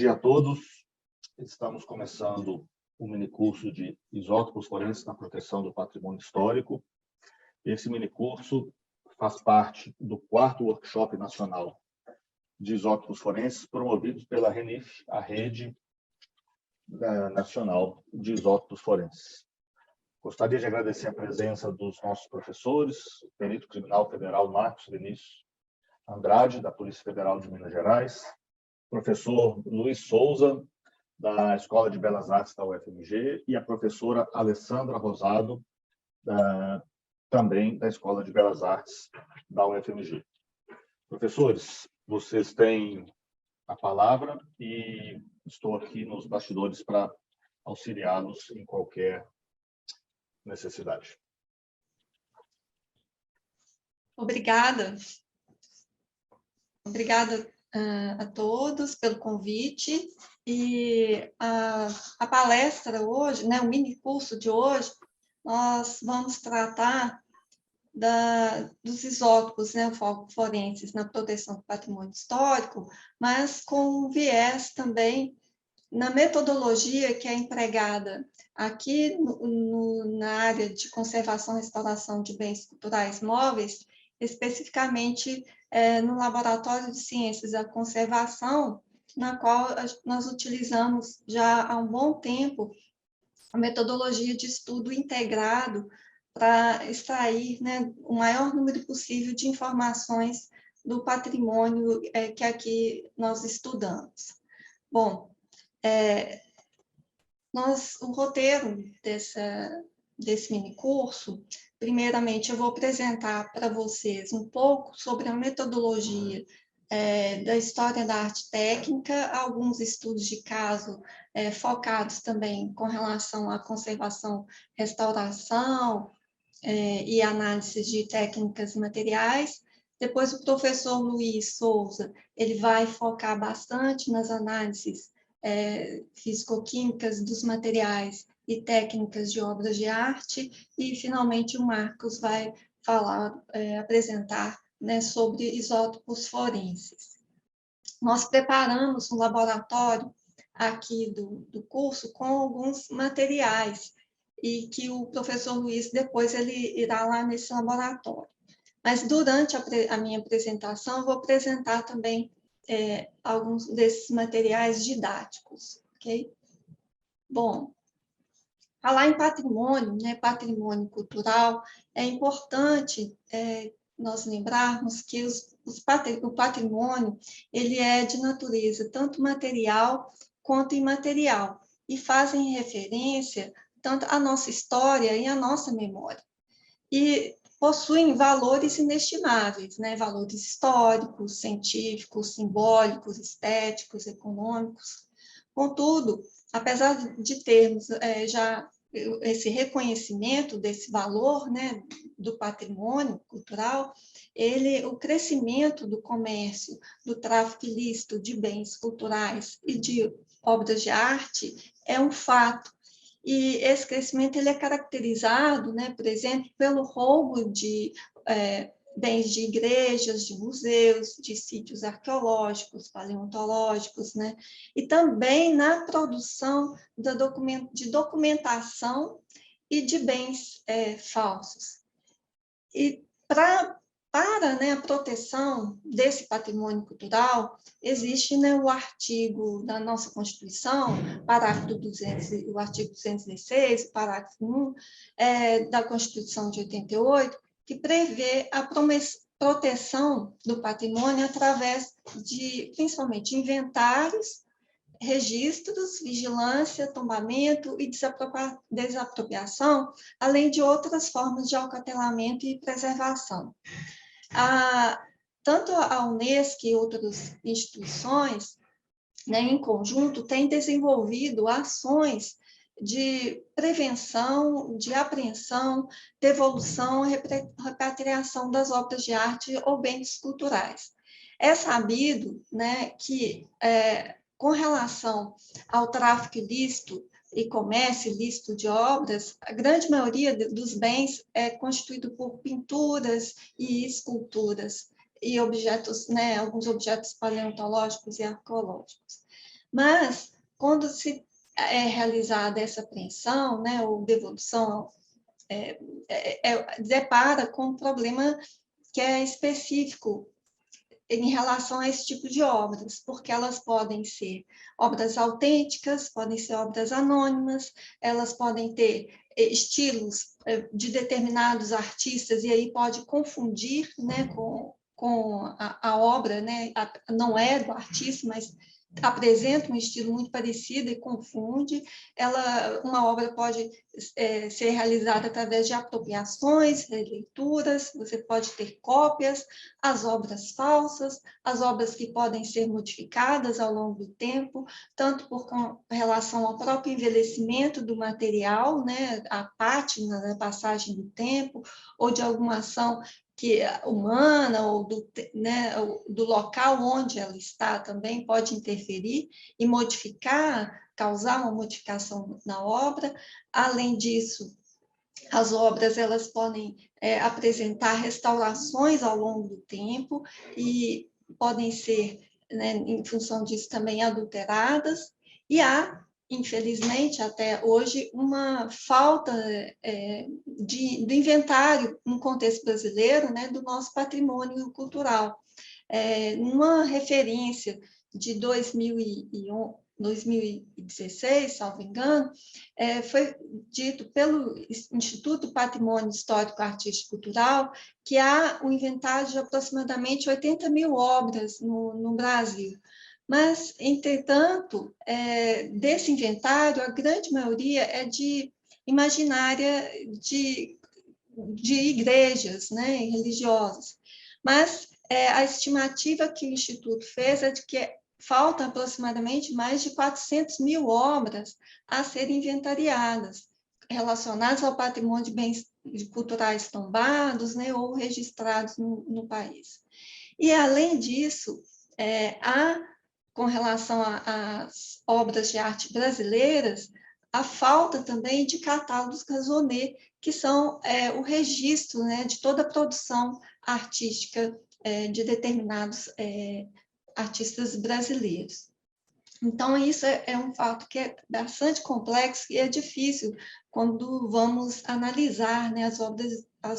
dia a todos. Estamos começando o minicurso de Isótopos Forenses na Proteção do Patrimônio Histórico. Esse minicurso faz parte do 4º Workshop Nacional de Isótopos Forenses, promovido pela RENIF, a Rede Nacional de Isótopos Forenses. Gostaria de agradecer a presença dos nossos professores, o perito criminal federal Marcos Vinícius Andrade, da Polícia Federal de Minas Gerais, professor Luiz Souza, da Escola de Belas Artes da UFMG, e a professora Alessandra Rosado, também da Escola de Belas Artes da UFMG. Professores, vocês têm a palavra e estou aqui nos bastidores para auxiliá-los em qualquer necessidade. Obrigada. Obrigada a todos pelo convite. E a palestra hoje, né, o minicurso de hoje, nós vamos tratar dos isótopos, né, forenses na proteção do patrimônio histórico, mas com um viés também na metodologia que é empregada aqui na área de conservação e restauração de bens culturais móveis, especificamente no Laboratório de Ciências da Conservação, na qual nós utilizamos já há um bom tempo a metodologia de estudo integrado para extrair, né, o maior número possível de informações do patrimônio que aqui nós estudamos. Bom, o roteiro desse minicurso, primeiramente eu vou apresentar para vocês um pouco sobre a metodologia da história da arte técnica, alguns estudos de caso focados também com relação à conservação, restauração e análise de técnicas materiais. Depois o professor Luiz Souza, ele vai focar bastante nas análises físico-químicas dos materiais e técnicas de obras de arte, e finalmente o Marcos vai apresentar, né, sobre isótopos forenses. Nós preparamos um laboratório aqui do curso com alguns materiais, e que o professor Luiz depois ele irá lá nesse laboratório. Mas durante a minha apresentação, eu vou apresentar também alguns desses materiais didáticos, ok? Bom, falar em patrimônio, né, patrimônio cultural, é importante nós lembrarmos que o patrimônio ele é de natureza tanto material quanto imaterial, e fazem referência tanto à nossa história e à nossa memória. E possuem valores inestimáveis, né? Valores históricos, científicos, simbólicos, estéticos, econômicos. Contudo, apesar de termos já esse reconhecimento desse valor, né, do patrimônio cultural, o crescimento do comércio, do tráfico ilícito de bens culturais e de obras de arte é um fato. E esse crescimento ele é caracterizado, né, por exemplo, pelo roubo de bens de igrejas, de museus, de sítios arqueológicos, paleontológicos, né, e também na produção de documentação e de bens falsos. E para né, a proteção desse patrimônio cultural, existe, né, o artigo da nossa Constituição, o artigo 216, o parágrafo 1 da Constituição de 88, que prevê a proteção do patrimônio através de, principalmente, inventários, registros, vigilância, tombamento e desapropriação, além de outras formas de acautelamento e preservação. Tanto a Unesco e outras instituições, né, em conjunto, têm desenvolvido ações de prevenção, de apreensão, devolução e repatriação das obras de arte ou bens culturais. É sabido, né, que, com relação ao tráfico ilícito e comércio ilícito de obras, a grande maioria dos bens é constituído por pinturas e esculturas e objetos, né, alguns objetos paleontológicos e arqueológicos. Mas, quando se é realizada essa apreensão, né, ou devolução, depara com um problema que é específico em relação a esse tipo de obras, porque elas podem ser obras autênticas, podem ser obras anônimas, elas podem ter estilos de determinados artistas, e aí pode confundir, né, com a obra, né, não é do artista, mas apresenta um estilo muito parecido e confunde. Uma obra pode ser realizada através de apropriações, releituras, você pode ter cópias, as obras falsas, as obras que podem ser modificadas ao longo do tempo, tanto com relação ao próprio envelhecimento do material, né, a pátina da passagem do tempo, ou de alguma ação humana, ou né, do local onde ela está também pode interferir e modificar, causar uma modificação na obra. Além disso, as obras elas podem apresentar restaurações ao longo do tempo e podem ser, né, em função disso, também adulteradas. E há, infelizmente, até hoje, uma falta do inventário no contexto brasileiro, né, do nosso patrimônio cultural. Numa referência de 2016, salvo engano, foi dito pelo Instituto Patrimônio Histórico Artístico e Cultural que há um inventário de aproximadamente 80 mil obras no Brasil. Mas, entretanto, desse inventário, a grande maioria é de imaginária de igrejas, né, religiosas. Mas a estimativa que o Instituto fez é de que faltam aproximadamente mais de 400 mil obras a serem inventariadas, relacionadas ao patrimônio de bens culturais tombados, né, ou registrados no país. E, além disso, há, com relação às obras de arte brasileiras, a falta também de catálogos raisonnés, que são o registro, né, de toda a produção artística de determinados artistas brasileiros. Então, isso é um fato que é bastante complexo e é difícil quando vamos analisar, né, as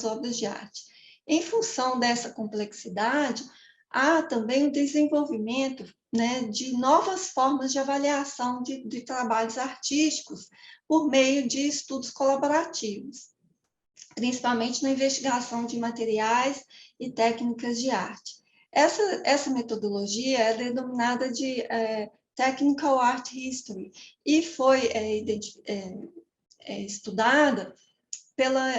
obras de arte. Em função dessa complexidade, há também o desenvolvimento, né, de novas formas de avaliação de trabalhos artísticos por meio de estudos colaborativos, principalmente na investigação de materiais e técnicas de arte. Essa metodologia é denominada de Technical Art History e foi estudada pela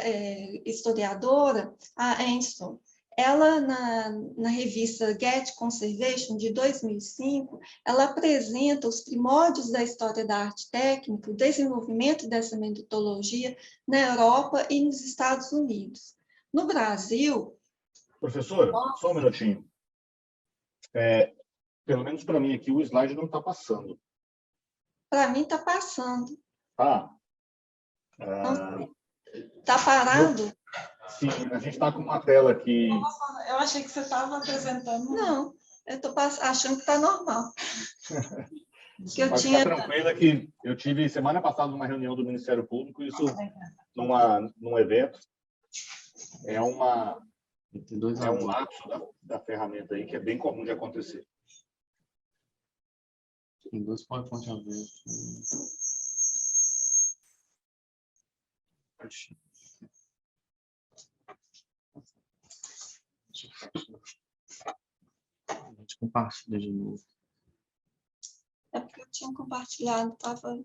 historiadora a Anston. Ela, na revista Get Conservation, de 2005, ela apresenta os primórdios da história da arte técnica, o desenvolvimento dessa metodologia na Europa e nos Estados Unidos. No Brasil... Professora, só um minutinho. Pelo menos para mim aqui, o slide não está passando. Para mim está passando. Tá. Está parado? Sim, a gente está com uma tela aqui. Eu achei que você estava apresentando. Não, eu estou achando que está normal. Mas fica tranquila que eu tive semana passada uma reunião do Ministério Público, isso num evento. É um lapso da ferramenta aí que é bem comum de acontecer. Tem dois PowerPoint abertos. A gente compartilha de novo. É porque eu tinha compartilhado, estava...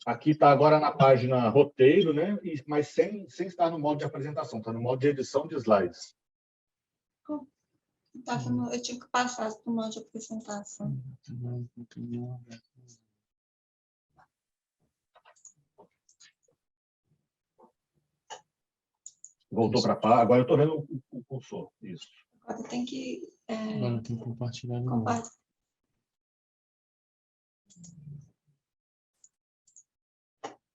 Aqui está agora na página roteiro, né? Mas sem estar no modo de apresentação, está no modo de edição de slides. Eu tinha que passar para o modo de apresentação. Voltou para a agora eu estou vendo o cursor. Isso. Agora tem que... Agora tem que compartilhar de novo.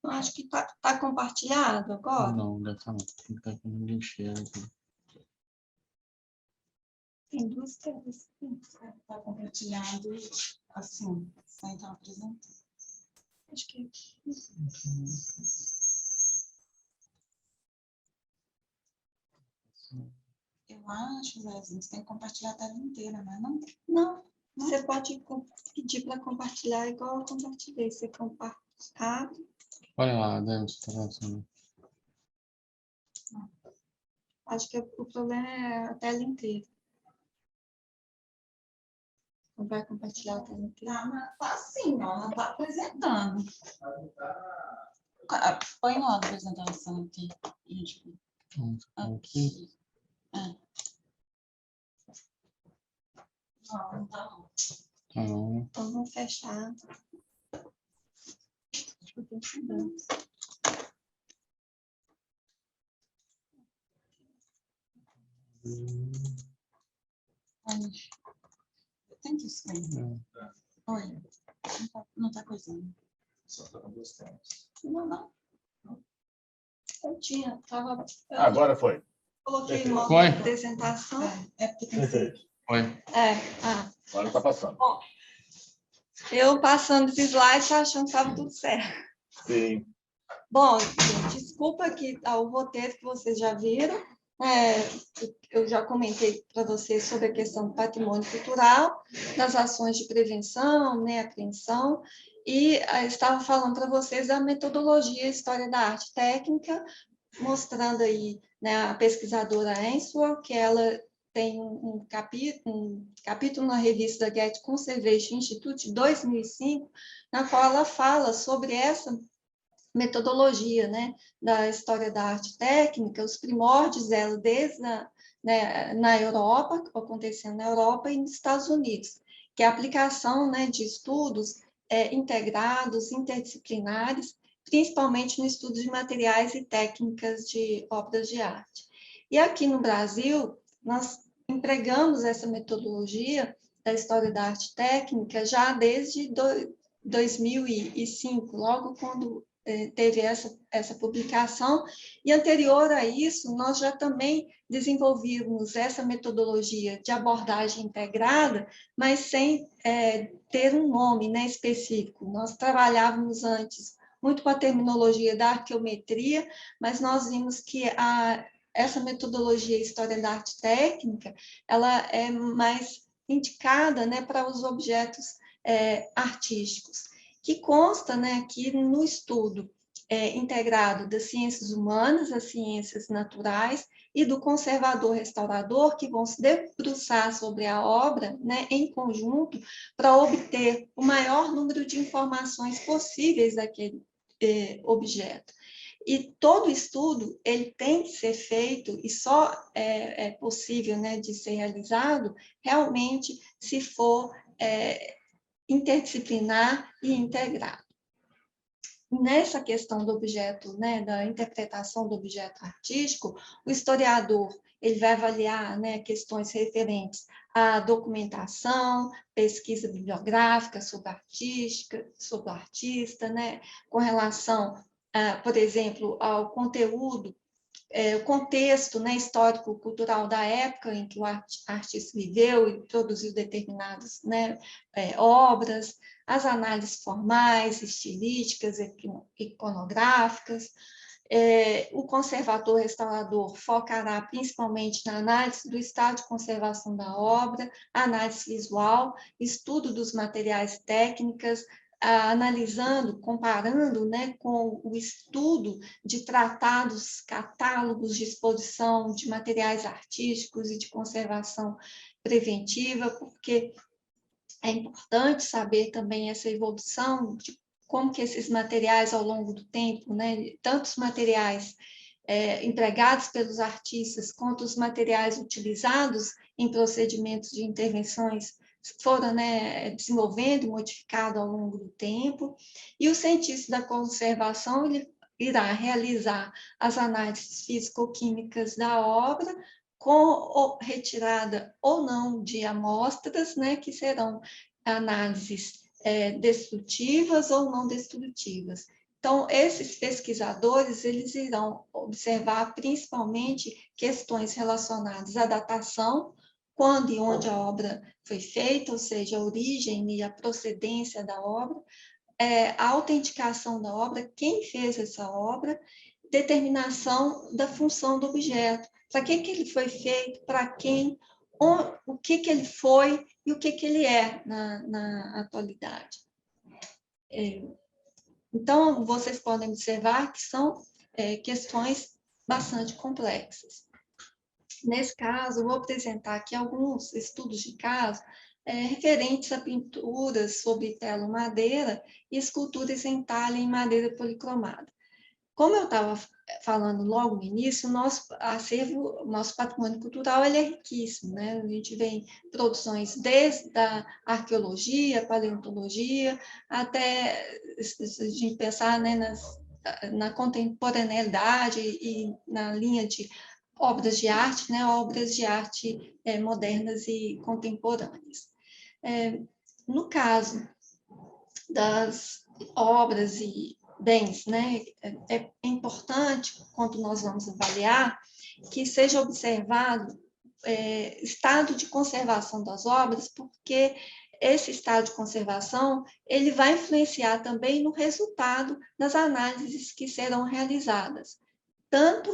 Acho que está compartilhado agora. Não, deve estar não. Tem que estar com ninguém enxerga. Tem duas telas. Está compartilhado assim, sem estar apresentando. Acho que Eu acho, Zezinho, você tem que compartilhar a tela inteira, não é não? não. Você pode pedir para compartilhar igual eu compartilhei. Você compartilha. Olha lá, Dani, você tá passando. Acho que o problema é a tela inteira. Não vai compartilhar a tela inteira. Tá assim, ó, não está apresentando. Põe lá a apresentação aqui. Gente. Aqui. Não tá não. Tá bom. Então, vamos fechar. Deixa eu ver se dá. Tem que escrever. Olha, não tá coisando. Só está com duas telas. Não. Eu tinha, Agora foi. coloquei Perfeito. uma Foi. apresentação. É porque tem que ser. Perfeito. Oi. Agora está passando. Eu passando os slides achando que estava tudo certo. Sim. Bom, gente, desculpa que o roteiro que vocês já viram. Eu já comentei para vocês sobre a questão do patrimônio cultural, das ações de prevenção, né, apreensão, e estava falando para vocês da metodologia História da Arte Técnica, mostrando aí, né, a pesquisadora Ainsworth, que ela tem um capítulo na revista Getty Conservation Institute, de 2005, na qual ela fala sobre essa metodologia, né, da história da arte técnica, os primórdios dela desde na Europa, acontecendo na Europa e nos Estados Unidos, que é a aplicação, né, de estudos integrados, interdisciplinares, principalmente no estudo de materiais e técnicas de obras de arte. E aqui no Brasil, nós empregamos essa metodologia da história da arte técnica já desde 2005, logo quando teve essa publicação, e anterior a isso, nós já também desenvolvimos essa metodologia de abordagem integrada, mas sem ter um nome, né, específico. Nós trabalhávamos antes muito com a terminologia da arqueometria, mas nós vimos que essa metodologia História da Arte Técnica, ela é mais indicada, né, para os objetos artísticos, que consta, né, que no estudo integrado das ciências humanas, das ciências naturais e do conservador-restaurador, que vão se debruçar sobre a obra, né, em conjunto, para obter o maior número de informações possíveis daquele objeto. E todo estudo ele tem que ser feito, e só é possível, né, de ser realizado realmente se for interdisciplinar e integrado. Nessa questão do objeto, né, da interpretação do objeto artístico, o historiador ele vai avaliar, né, questões referentes à documentação, pesquisa bibliográfica sobre o artista, né, com relação, por exemplo, ao conteúdo, o contexto, né, histórico-cultural da época em que o artista viveu e produziu determinadas, né, obras, as análises formais, estilísticas, iconográficas. O conservador-restaurador focará principalmente na análise do estado de conservação da obra, análise visual, estudo dos materiais técnicas, analisando, comparando, né, com o estudo de tratados, catálogos de exposição de materiais artísticos e de conservação preventiva, porque é importante saber também essa evolução de como que esses materiais ao longo do tempo, né, tantos materiais empregados pelos artistas quanto os materiais utilizados em procedimentos de intervenções foram, né, desenvolvendo e modificado ao longo do tempo, e o cientista da conservação ele irá realizar as análises físico-químicas da obra, com retirada ou não de amostras, né, que serão análises destrutivas ou não destrutivas. Então, esses pesquisadores, eles irão observar principalmente questões relacionadas à datação, quando e onde a obra foi feita, ou seja, a origem e a procedência da obra, a autenticação da obra, quem fez essa obra, determinação da função do objeto, para que ele foi feito, para quem, o que ele foi e o que ele é na atualidade. Então, vocês podem observar que são questões bastante complexas. Nesse caso, eu vou apresentar aqui alguns estudos de caso referentes a pinturas sobre telo-madeira e esculturas em talha em madeira policromada. Como eu estava falando logo no início, o nosso acervo, o nosso patrimônio cultural, ele é riquíssimo, né? A gente vê produções desde a arqueologia, paleontologia, até se a gente pensar, né, na contemporaneidade e na linha de obras de arte, né, obras de arte modernas e contemporâneas. No caso das obras e bens, né, é importante, quando nós vamos avaliar, que seja observado estado de conservação das obras, porque esse estado de conservação ele vai influenciar também no resultado das análises que serão realizadas, tanto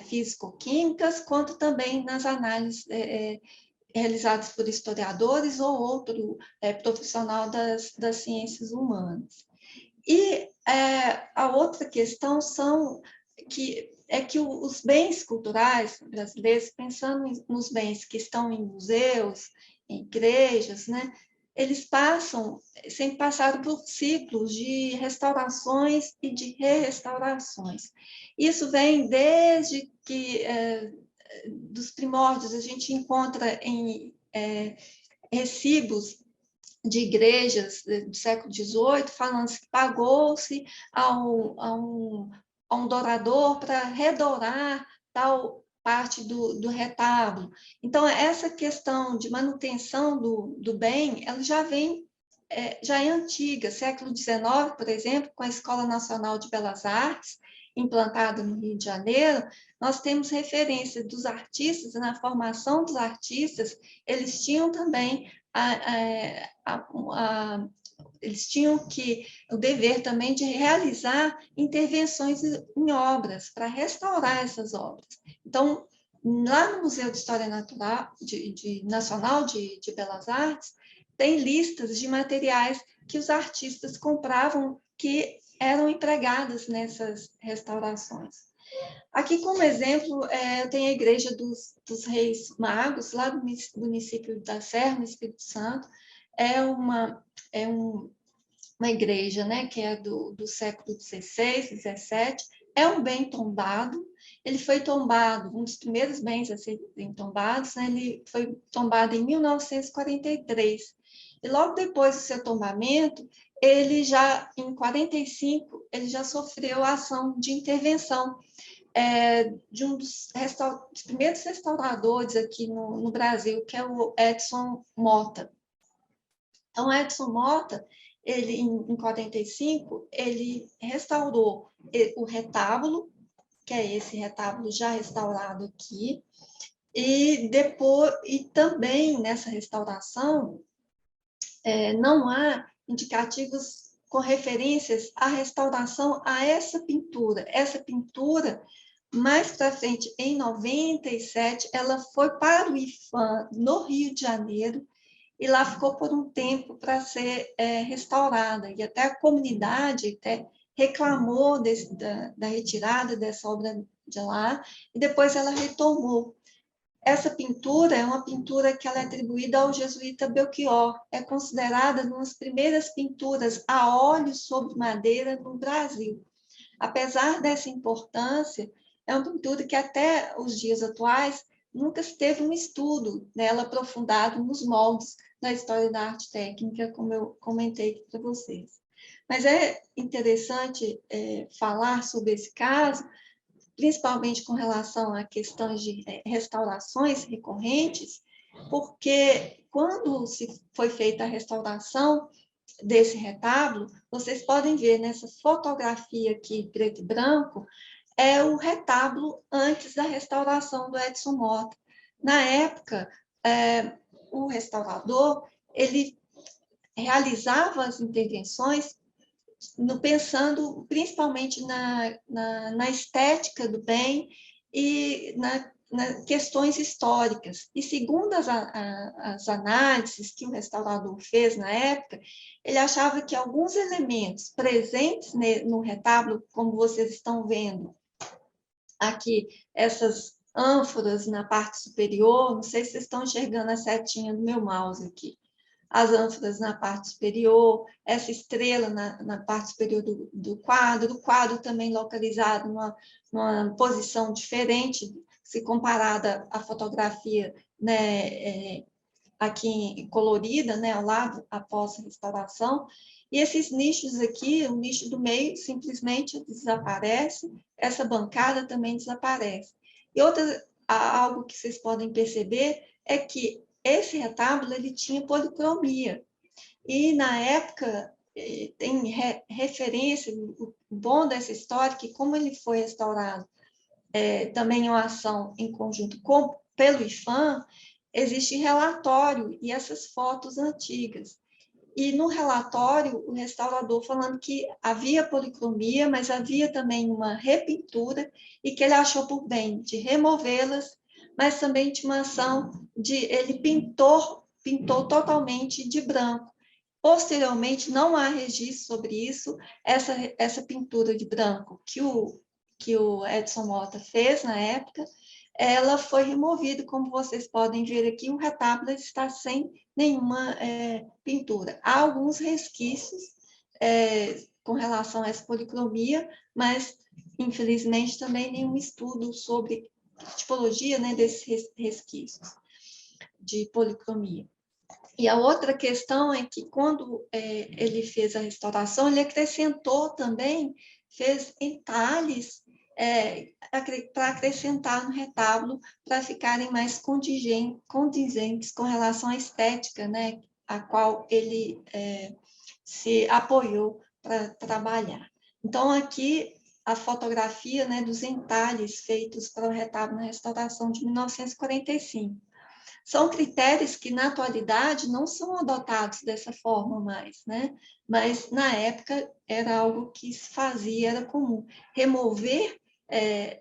físico-químicas, quanto também nas análises realizadas por historiadores ou outro profissional das ciências humanas. E a outra questão é que os bens culturais brasileiros, pensando nos bens que estão em museus, em igrejas, né, eles sempre passaram por ciclos de restaurações e de re-restaurações. Isso vem desde que, dos primórdios, a gente encontra em recibos de igrejas do século XVIII, falando que pagou-se a um dourador para redourar tal parte do retábulo. Então, essa questão de manutenção do bem, ela já é antiga. Século XIX, por exemplo, com a Escola Nacional de Belas Artes, implantada no Rio de Janeiro, nós temos referência dos artistas, na formação dos artistas, eles tinham também eles tinham o dever também de realizar intervenções em obras, para restaurar essas obras. Então, lá no Museu de História Natural, Nacional de Belas Artes, tem listas de materiais que os artistas compravam que eram empregados nessas restaurações. Aqui, como exemplo, eu tenho a Igreja dos Reis Magos, lá do município da Serra, no Espírito Santo. É uma igreja, né, que é do século XVI, XVII. É um bem tombado. Ele foi tombado, um dos primeiros bens a serem tombados, né, ele foi tombado em 1943. E logo depois do seu tombamento, ele já, em 45, ele já sofreu a ação de intervenção de um dos primeiros restauradores aqui no Brasil, que é o Edson Mota. Então, o Edson Mota, ele, em 45, ele restaurou o retábulo, que é esse retábulo já restaurado aqui, e também nessa restauração não há indicativos com referências à restauração a essa pintura. Essa pintura, mais para frente, em 97, ela foi para o IPHAN, no Rio de Janeiro, e lá ficou por um tempo para ser restaurada. E até a comunidade reclamou da retirada dessa obra de lá, e depois ela retomou. Essa pintura é uma pintura que ela é atribuída ao jesuíta Belchior. É considerada uma das primeiras pinturas a óleo sobre madeira no Brasil. Apesar dessa importância, é uma pintura que até os dias atuais nunca se teve um estudo dela aprofundado nos moldes da história da arte técnica, como eu comentei aqui para vocês. Mas é interessante falar sobre esse caso, principalmente com relação a questões de restaurações recorrentes, porque quando foi feita a restauração desse retábulo, vocês podem ver nessa fotografia aqui, preto e branco, é o retábulo antes da restauração do Edson Mota. Na época, o restaurador, ele realizava as intervenções pensando principalmente na estética do bem e nas questões históricas. E segundo as análises que o restaurador fez na época, ele achava que alguns elementos presentes no retábulo, como vocês estão vendo aqui, essas ânforas na parte superior, não sei se vocês estão enxergando a setinha do meu mouse aqui, as ânforas na parte superior, essa estrela na parte superior do quadro também localizado numa posição diferente, se comparada à fotografia, né, aqui colorida, né, ao lado, após a restauração. E esses nichos aqui, o nicho do meio simplesmente desaparece, essa bancada também desaparece. E algo que vocês podem perceber é que esse retábulo ele tinha policromia. E, na época, tem referência, o bom dessa história, que como ele foi restaurado também em uma ação em conjunto pelo IPHAN, existe relatório e essas fotos antigas. E no relatório, o restaurador falando que havia policromia, mas havia também uma repintura e que ele achou por bem de removê-las, mas também tinha uma ação ele pintou totalmente de branco. Posteriormente, não há registro sobre isso, essa pintura de branco que o Edson Mota fez na época, ela foi removida, como vocês podem ver aqui, o retábulo está sem nenhuma pintura. Há alguns resquícios com relação a essa policromia, mas, infelizmente, também nenhum estudo sobre tipologia, né, desses resquícios de policromia. E a outra questão é que, quando ele fez a restauração, ele acrescentou também, fez entalhes para acrescentar no retábulo, para ficarem mais condizentes com relação à estética, né, a qual ele se apoiou para trabalhar. Então, aqui, a fotografia, né, dos entalhes feitos para o retábulo na restauração de 1945. São critérios que, na atualidade, não são adotados dessa forma mais, né? Mas, na época, era algo que se fazia, era comum. Remover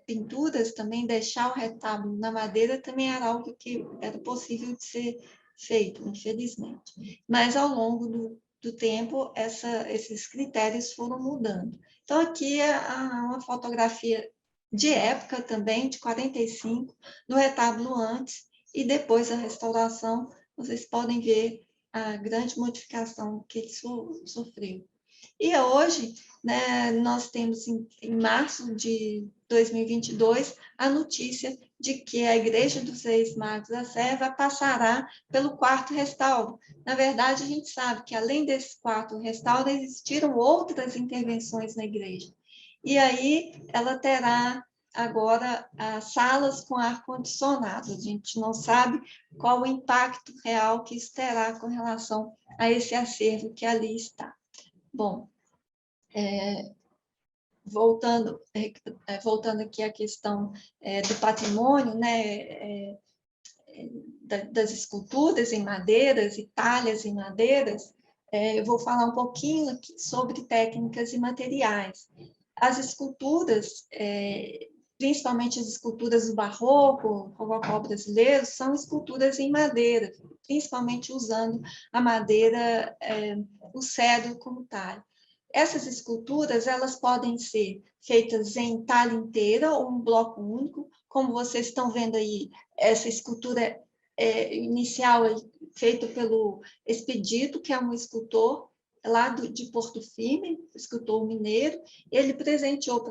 pinturas também, deixar o retábulo na madeira, também era algo que era possível de ser feito, infelizmente. Mas, ao longo do tempo, esses critérios foram mudando. Então, aqui é uma fotografia de época também, de 45, do retábulo antes, e depois da restauração, vocês podem ver a grande modificação que ele sofreu. E hoje, né, nós temos em março de 2022 a notícia de que a Igreja dos Reis Magos da Serra passará pelo quarto restauro. Na verdade, a gente sabe que, além desse quarto restauro, existiram outras intervenções na igreja. E aí ela terá agora as salas com ar-condicionado. A gente não sabe qual o impacto real que isso terá com relação a esse acervo que ali está. Bom, voltando aqui à questão do patrimônio, né, das esculturas em madeiras e talhas em madeiras, eu vou falar um pouquinho aqui sobre técnicas e materiais. As esculturas, principalmente as esculturas do barroco, rococó brasileiro, são esculturas em madeira, principalmente usando a madeira, o cedro como talho. Essas esculturas, elas podem ser feitas em talha inteira ou um bloco único, como vocês estão vendo aí, essa escultura inicial feita pelo Expedito, que é um escultor lá de Porto Firme, escultor mineiro. Ele presenteou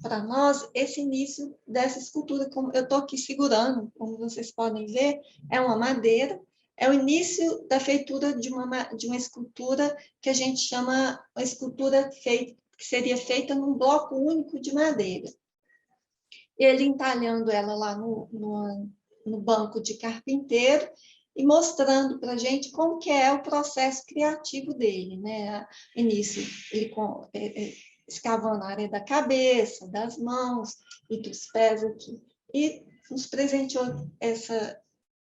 para nós esse início dessa escultura, como eu estou aqui segurando, como vocês podem ver, é uma madeira, é o início da feitura de uma escultura que a gente chama uma escultura que seria feita num bloco único de madeira. Ele entalhando ela lá no banco de carpinteiro e mostrando para a gente como que é o processo criativo dele, né? Início, ele escavando a área da cabeça, das mãos e dos pés aqui. E nos presenteou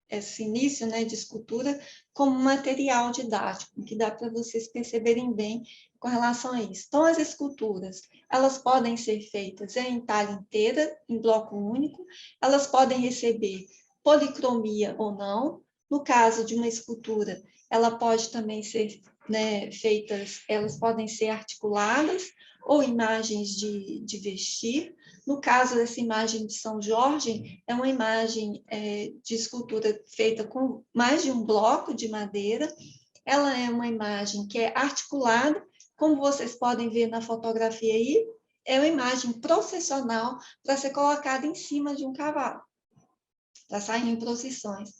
esse início, né, de escultura como material didático, que dá para vocês perceberem bem com relação a isso. Então, as esculturas, elas podem ser feitas em talha inteira, em bloco único, elas podem receber policromia ou não. No caso de uma escultura, ela pode também ser, né, feitas, elas podem ser articuladas ou imagens de vestir. No caso dessa imagem de São Jorge, é uma imagem de escultura feita com mais de um bloco de madeira. Ela é uma imagem que é articulada, como vocês podem ver na fotografia aí, é uma imagem processional para ser colocada em cima de um cavalo, para sair em procissões.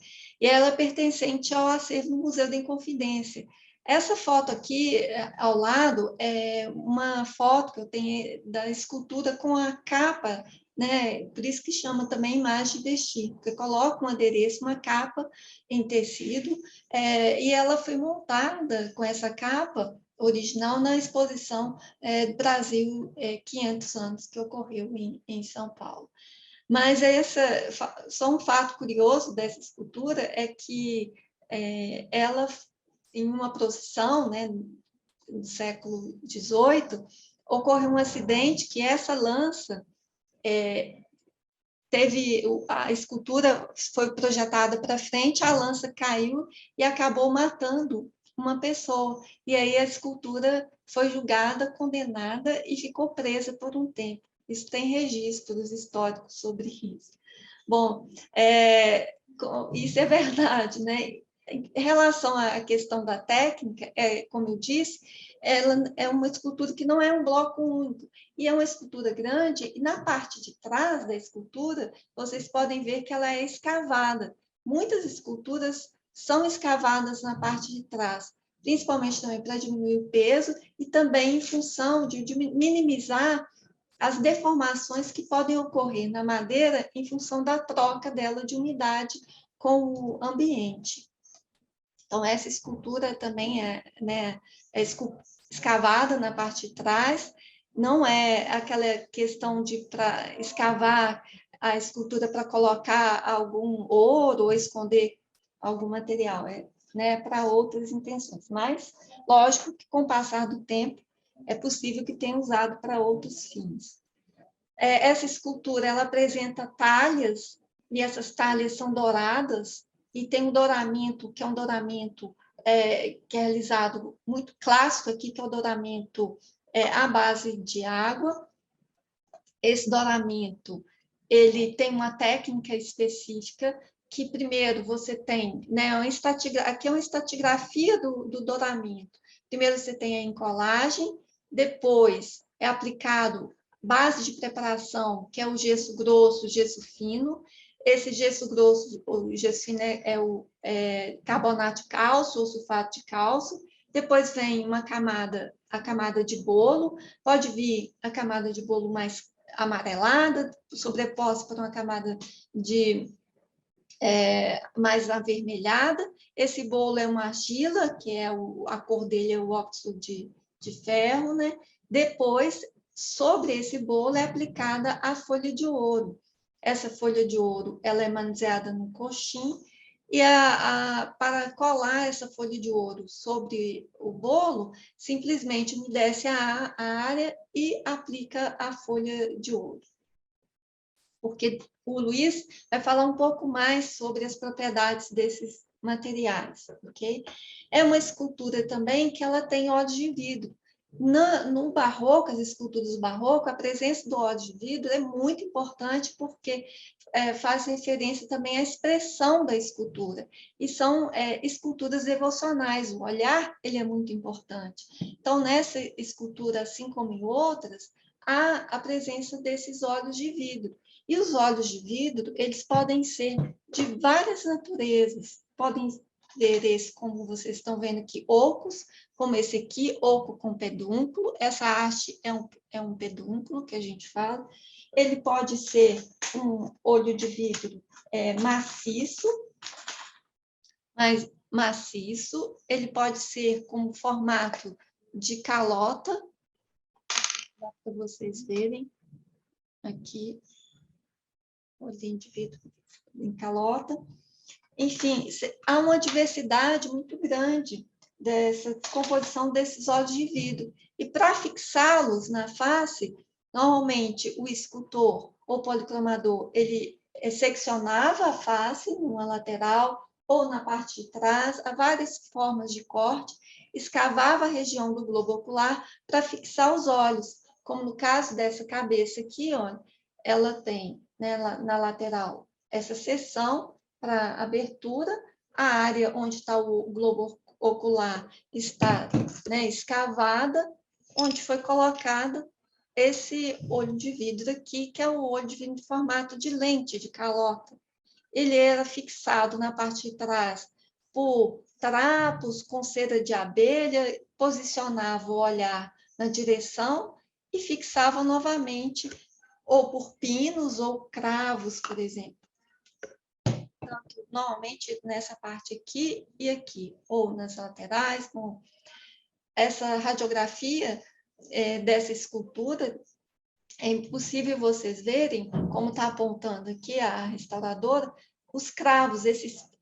E ela é pertencente ao acervo do Museu da Inconfidência. Essa foto aqui, ao lado, é uma foto que eu tenho da escultura com a capa, né? Por isso que chama também imagem de vestir, porque coloca um adereço, uma capa em tecido, e ela foi montada com essa capa original na exposição do Brasil 500 anos, que ocorreu em São Paulo. Mas só um fato curioso dessa escultura é que ela, em uma procissão, né, no século XVIII, ocorreu um acidente que essa lança a escultura foi projetada para frente, a lança caiu e acabou matando uma pessoa. E aí a escultura foi julgada, condenada e ficou presa por um tempo. Isso tem registros históricos sobre isso. Bom, isso é verdade, né? Em relação à questão da técnica, como eu disse, ela é uma escultura que não é um bloco único, e é uma escultura grande, e na parte de trás da escultura, vocês podem ver que ela é escavada. Muitas esculturas são escavadas na parte de trás, principalmente também para diminuir o peso, e também em função de minimizar as deformações que podem ocorrer na madeira em função da troca dela de umidade com o ambiente. Então, essa escultura também é escavada na parte de trás, não é aquela questão de escavar a escultura para colocar algum ouro ou esconder algum material, né, para outras intenções. Mas, lógico que com o passar do tempo, é possível que tenha usado para outros fins. Essa escultura ela apresenta talhas, e essas talhas são douradas, e tem um douramento, que é um douramento que é realizado muito clássico aqui, que é o douramento à base de água. Esse douramento ele tem uma técnica específica, que primeiro você tem, né, aqui é uma estatigrafia do douramento. Primeiro você tem a encolagem, depois é aplicado base de preparação, que é o gesso grosso, o gesso fino. Esse gesso grosso, o gesso fino é o carbonato de cálcio ou sulfato de cálcio. Depois vem a camada de bolo, pode vir a camada de bolo mais amarelada, sobreposta por uma camada mais avermelhada. Esse bolo é uma argila, que é a cor dele é o óxido de ferro, né? Depois, sobre esse bolo é aplicada a folha de ouro. Essa folha de ouro ela é manuseada no coxim, e para colar essa folha de ouro sobre o bolo, simplesmente umedece a área e aplica a folha de ouro. Porque o Luiz vai falar um pouco mais sobre as propriedades desses materiais, ok? É uma escultura também que ela tem ódio de vidro. No barroco, as esculturas do barroco, a presença do ódio de vidro é muito importante, porque faz referência também à expressão da escultura, e são esculturas devocionais, o olhar ele é muito importante. Então, nessa escultura, assim como em outras, há a presença desses olhos de vidro. E os olhos de vidro, eles podem ser de várias naturezas, podem ver esse, como vocês estão vendo aqui, ocos, como esse aqui, oco com pedúnculo. Essa haste é um pedúnculo que a gente fala. Ele pode ser um olho de vidro maciço, mas maciço. Ele pode ser com formato de calota, para vocês verem aqui, olhinho de vidro em calota. Enfim, há uma diversidade muito grande dessa composição desses olhos de vidro. E para fixá-los na face, normalmente o escultor ou policromador, ele seccionava a face numa lateral ou na parte de trás, há várias formas de corte, escavava a região do globo ocular para fixar os olhos, como no caso dessa cabeça aqui, olha, ela tem, né, na lateral essa seção para abertura, a área onde está o globo ocular está, né, escavada, onde foi colocada esse olho de vidro aqui, que é o olho de vidro em formato de lente, de calota. Ele era fixado na parte de trás por trapos com cera de abelha, posicionava o olhar na direção e fixava novamente, ou por pinos ou cravos, por exemplo. Tanto, normalmente nessa parte aqui e aqui, ou nas laterais. Bom, essa radiografia dessa escultura, é impossível vocês verem, como está apontando aqui a restauradora, os cravos,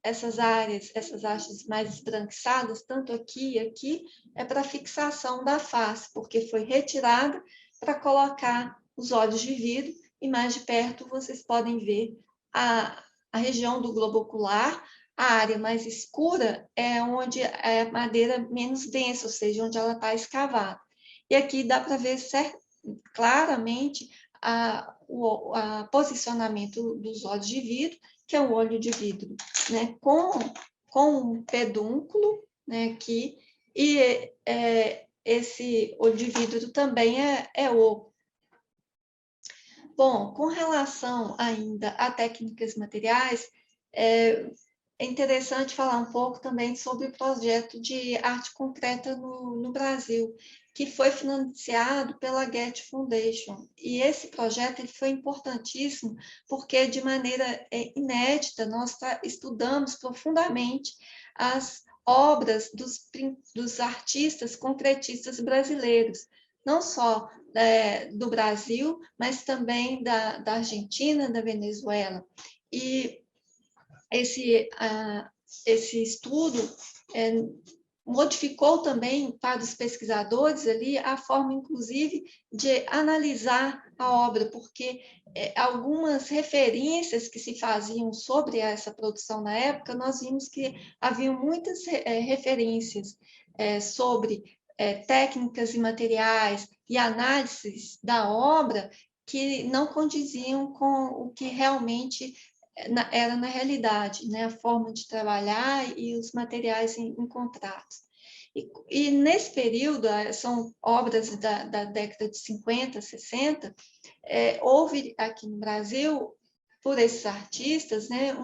essas áreas, essas hastes mais esbranquiçadas, tanto aqui e aqui, é para fixação da face, porque foi retirada para colocar os olhos de vidro, e mais de perto vocês podem ver a região do globo ocular. A área mais escura é onde é a madeira menos densa, ou seja, onde ela está escavada. E aqui dá para ver claramente o posicionamento dos olhos de vidro, que é o olho de vidro, né, com um pedúnculo, né, aqui, e esse olho de vidro também é oco. Bom, com relação ainda a técnicas materiais, é interessante falar um pouco também sobre o projeto de arte concreta no Brasil, que foi financiado pela Getty Foundation. E esse projeto ele foi importantíssimo porque, de maneira inédita, nós estudamos profundamente as obras dos artistas concretistas brasileiros, não só do Brasil, mas também da Argentina, da Venezuela. E esse estudo modificou também para os pesquisadores ali a forma, inclusive, de analisar a obra, porque algumas referências que se faziam sobre essa produção na época, nós vimos que haviam muitas referências sobre técnicas e materiais e análises da obra que não condiziam com o que realmente era na realidade, né? A forma de trabalhar e os materiais encontrados. E nesse período, são obras da década de 50, 60, houve aqui no Brasil, por esses artistas, né,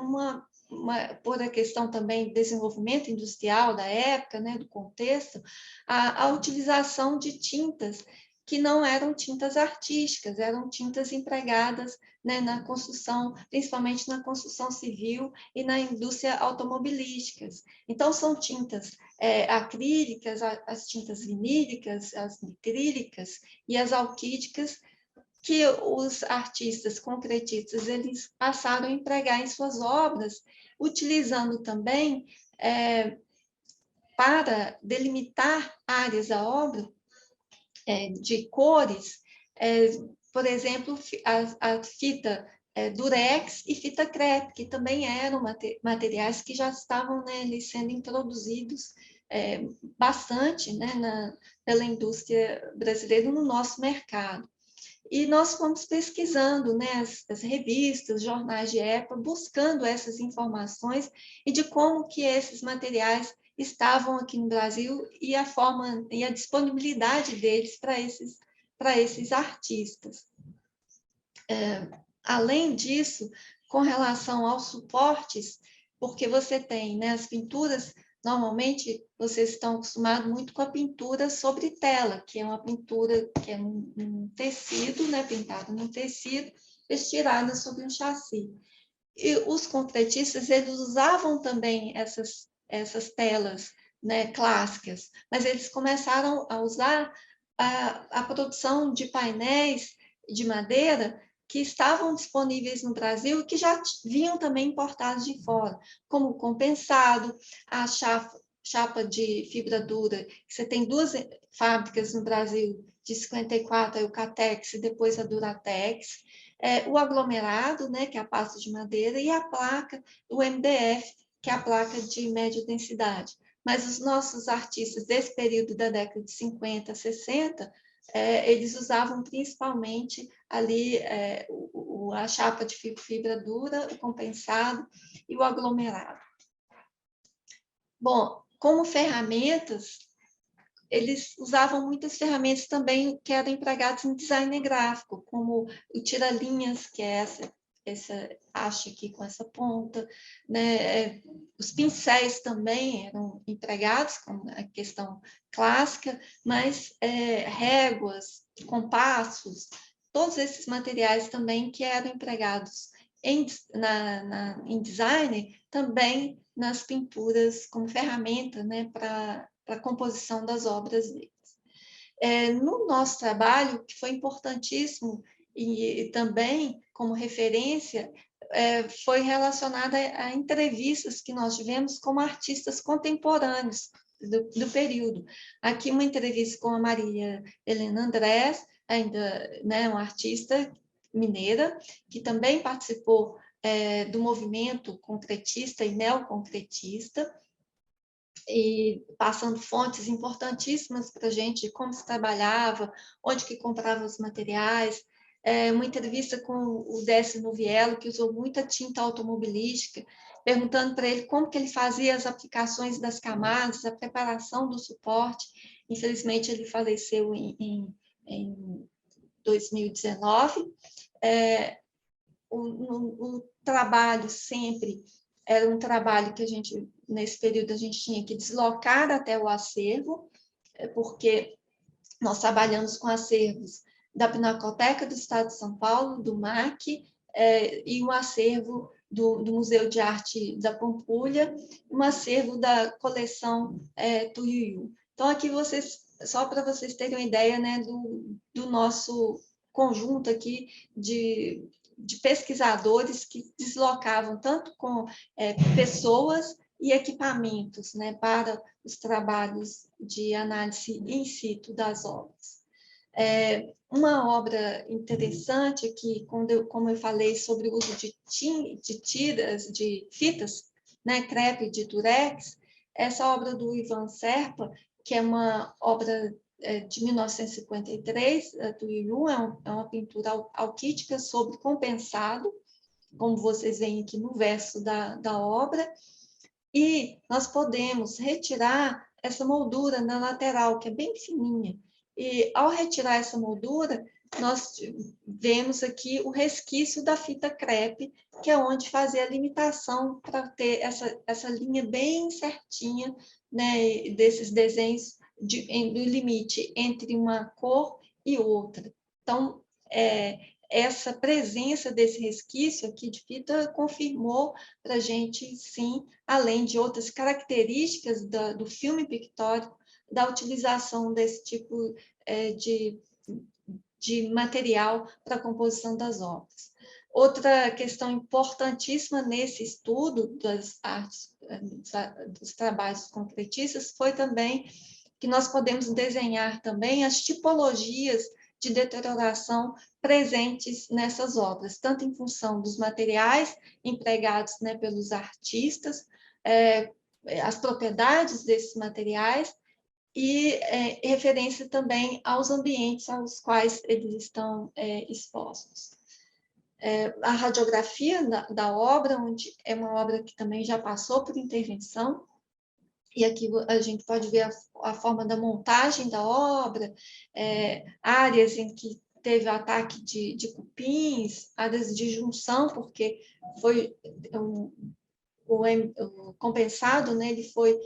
por a questão também do desenvolvimento industrial da época, né, do contexto, a utilização de tintas que não eram tintas artísticas, eram tintas empregadas, né, na construção, principalmente na construção civil e na indústria automobilísticas. Então, são tintas acrílicas, as tintas vinílicas, as nitrílicas e as alquídicas, que os artistas concretistas eles passaram a empregar em suas obras, utilizando também, para delimitar áreas da obra, de cores, por exemplo, a fita durex e fita crepe, que também eram materiais que já estavam, né, ali sendo introduzidos bastante, né, pela indústria brasileira no nosso mercado. E nós fomos pesquisando, né, as revistas, jornais de época, buscando essas informações e de como que esses materiais estavam aqui no Brasil e a forma e a disponibilidade deles para esses artistas. Além disso, com relação aos suportes, porque você tem, né, as pinturas, normalmente vocês estão acostumados muito com a pintura sobre tela, que é uma pintura que é um tecido, né, pintado num tecido, estirada sobre um chassi. E os concretistas, eles usavam também essas telas, né, clássicas, mas eles começaram a usar a produção de painéis de madeira que estavam disponíveis no Brasil e que já vinham também importados de fora, como o compensado, a chapa de fibra dura. Você tem 2 fábricas no Brasil, de 54, a Eucatex e depois a Duratex, o aglomerado, né, que é a pasta de madeira, e a placa, o MDF, que é a placa de média densidade. Mas os nossos artistas desse período da década de 50, 60, eles usavam principalmente ali a chapa de fibra dura, o compensado e o aglomerado. Bom, como ferramentas, eles usavam muitas ferramentas também que eram empregadas em design gráfico, como o tira-linhas, que é essa haste aqui com essa ponta, né? Os pincéis também eram empregados, como a questão clássica, mas réguas, compassos, todos esses materiais também que eram empregados em design, também nas pinturas como ferramenta, né, para a composição das obras deles. No nosso trabalho, que foi importantíssimo e também como referência, foi relacionada a entrevistas que nós tivemos com artistas contemporâneos do período. Aqui uma entrevista com a Maria Helena Andrés, ainda, né, uma artista mineira, que também participou do movimento concretista e neoconcretista, e passando fontes importantíssimas para a gente de como se trabalhava, onde que comprava os materiais. Uma entrevista com o Décio Noviello, que usou muita tinta automobilística, perguntando para ele como que ele fazia as aplicações das camadas, a preparação do suporte. Infelizmente, ele faleceu em 2019. O trabalho sempre era um trabalho que nesse período, a gente tinha que deslocar até o acervo, porque nós trabalhamos com acervos da Pinacoteca do Estado de São Paulo, do MAC, e um acervo do Museu de Arte da Pampulha, um acervo da coleção Tuiuiu. Então, aqui só para vocês terem uma ideia, né, do nosso conjunto aqui de pesquisadores que deslocavam tanto com pessoas e equipamentos, né, para os trabalhos de análise in situ das obras. Uma obra interessante aqui, como eu falei sobre o uso de tiras, de fitas, né, crepe de durex, essa obra do Ivan Serpa, que é uma obra de 1953, do Ilu, é uma pintura alquítica sobre compensado, como vocês veem aqui no verso da obra, e nós podemos retirar essa moldura na lateral, que é bem fininha, e ao retirar essa moldura, nós vemos aqui o resquício da fita crepe, que é onde fazer a limitação para ter essa linha bem certinha, né, desses desenhos do limite entre uma cor e outra. Então, essa presença desse resquício aqui de fita confirmou para a gente, sim, além de outras características do filme pictórico, da utilização desse tipo de material para a composição das obras. Outra questão importantíssima nesse estudo das artes, dos trabalhos concretistas, foi também que nós podemos desenhar também as tipologias de deterioração presentes nessas obras, tanto em função dos materiais empregados, né, pelos artistas, as propriedades desses materiais, e referência também aos ambientes aos quais eles estão expostos. A radiografia da obra, onde é uma obra que também já passou por intervenção, e aqui a gente pode ver a forma da montagem da obra, áreas em que teve ataque de cupins, áreas de junção, porque foi o compensado, né, ele foi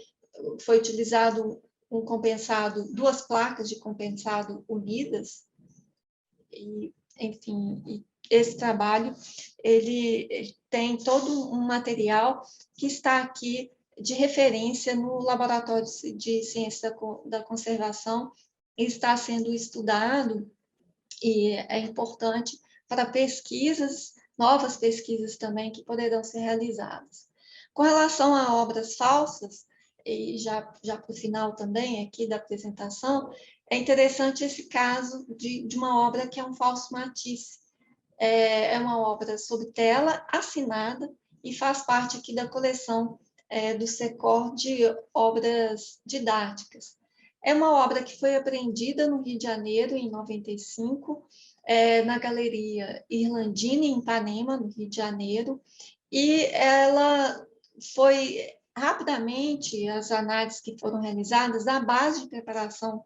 utilizado um compensado, 2 placas de compensado unidas, e, enfim, esse trabalho ele tem todo um material que está aqui de referência no Laboratório de Ciência da Conservação, e está sendo estudado, e é importante para pesquisas, novas pesquisas também que poderão ser realizadas. Com relação a obras falsas, e já para o final também aqui da apresentação, é interessante esse caso de uma obra que é um falso Matisse. É uma obra sob tela, assinada, e faz parte aqui da coleção do Secor de obras didáticas. É uma obra que foi apreendida no Rio de Janeiro, em 95, na Galeria Irlandina, em Ipanema, no Rio de Janeiro, e ela foi, rapidamente, as análises que foram realizadas, a base de preparação,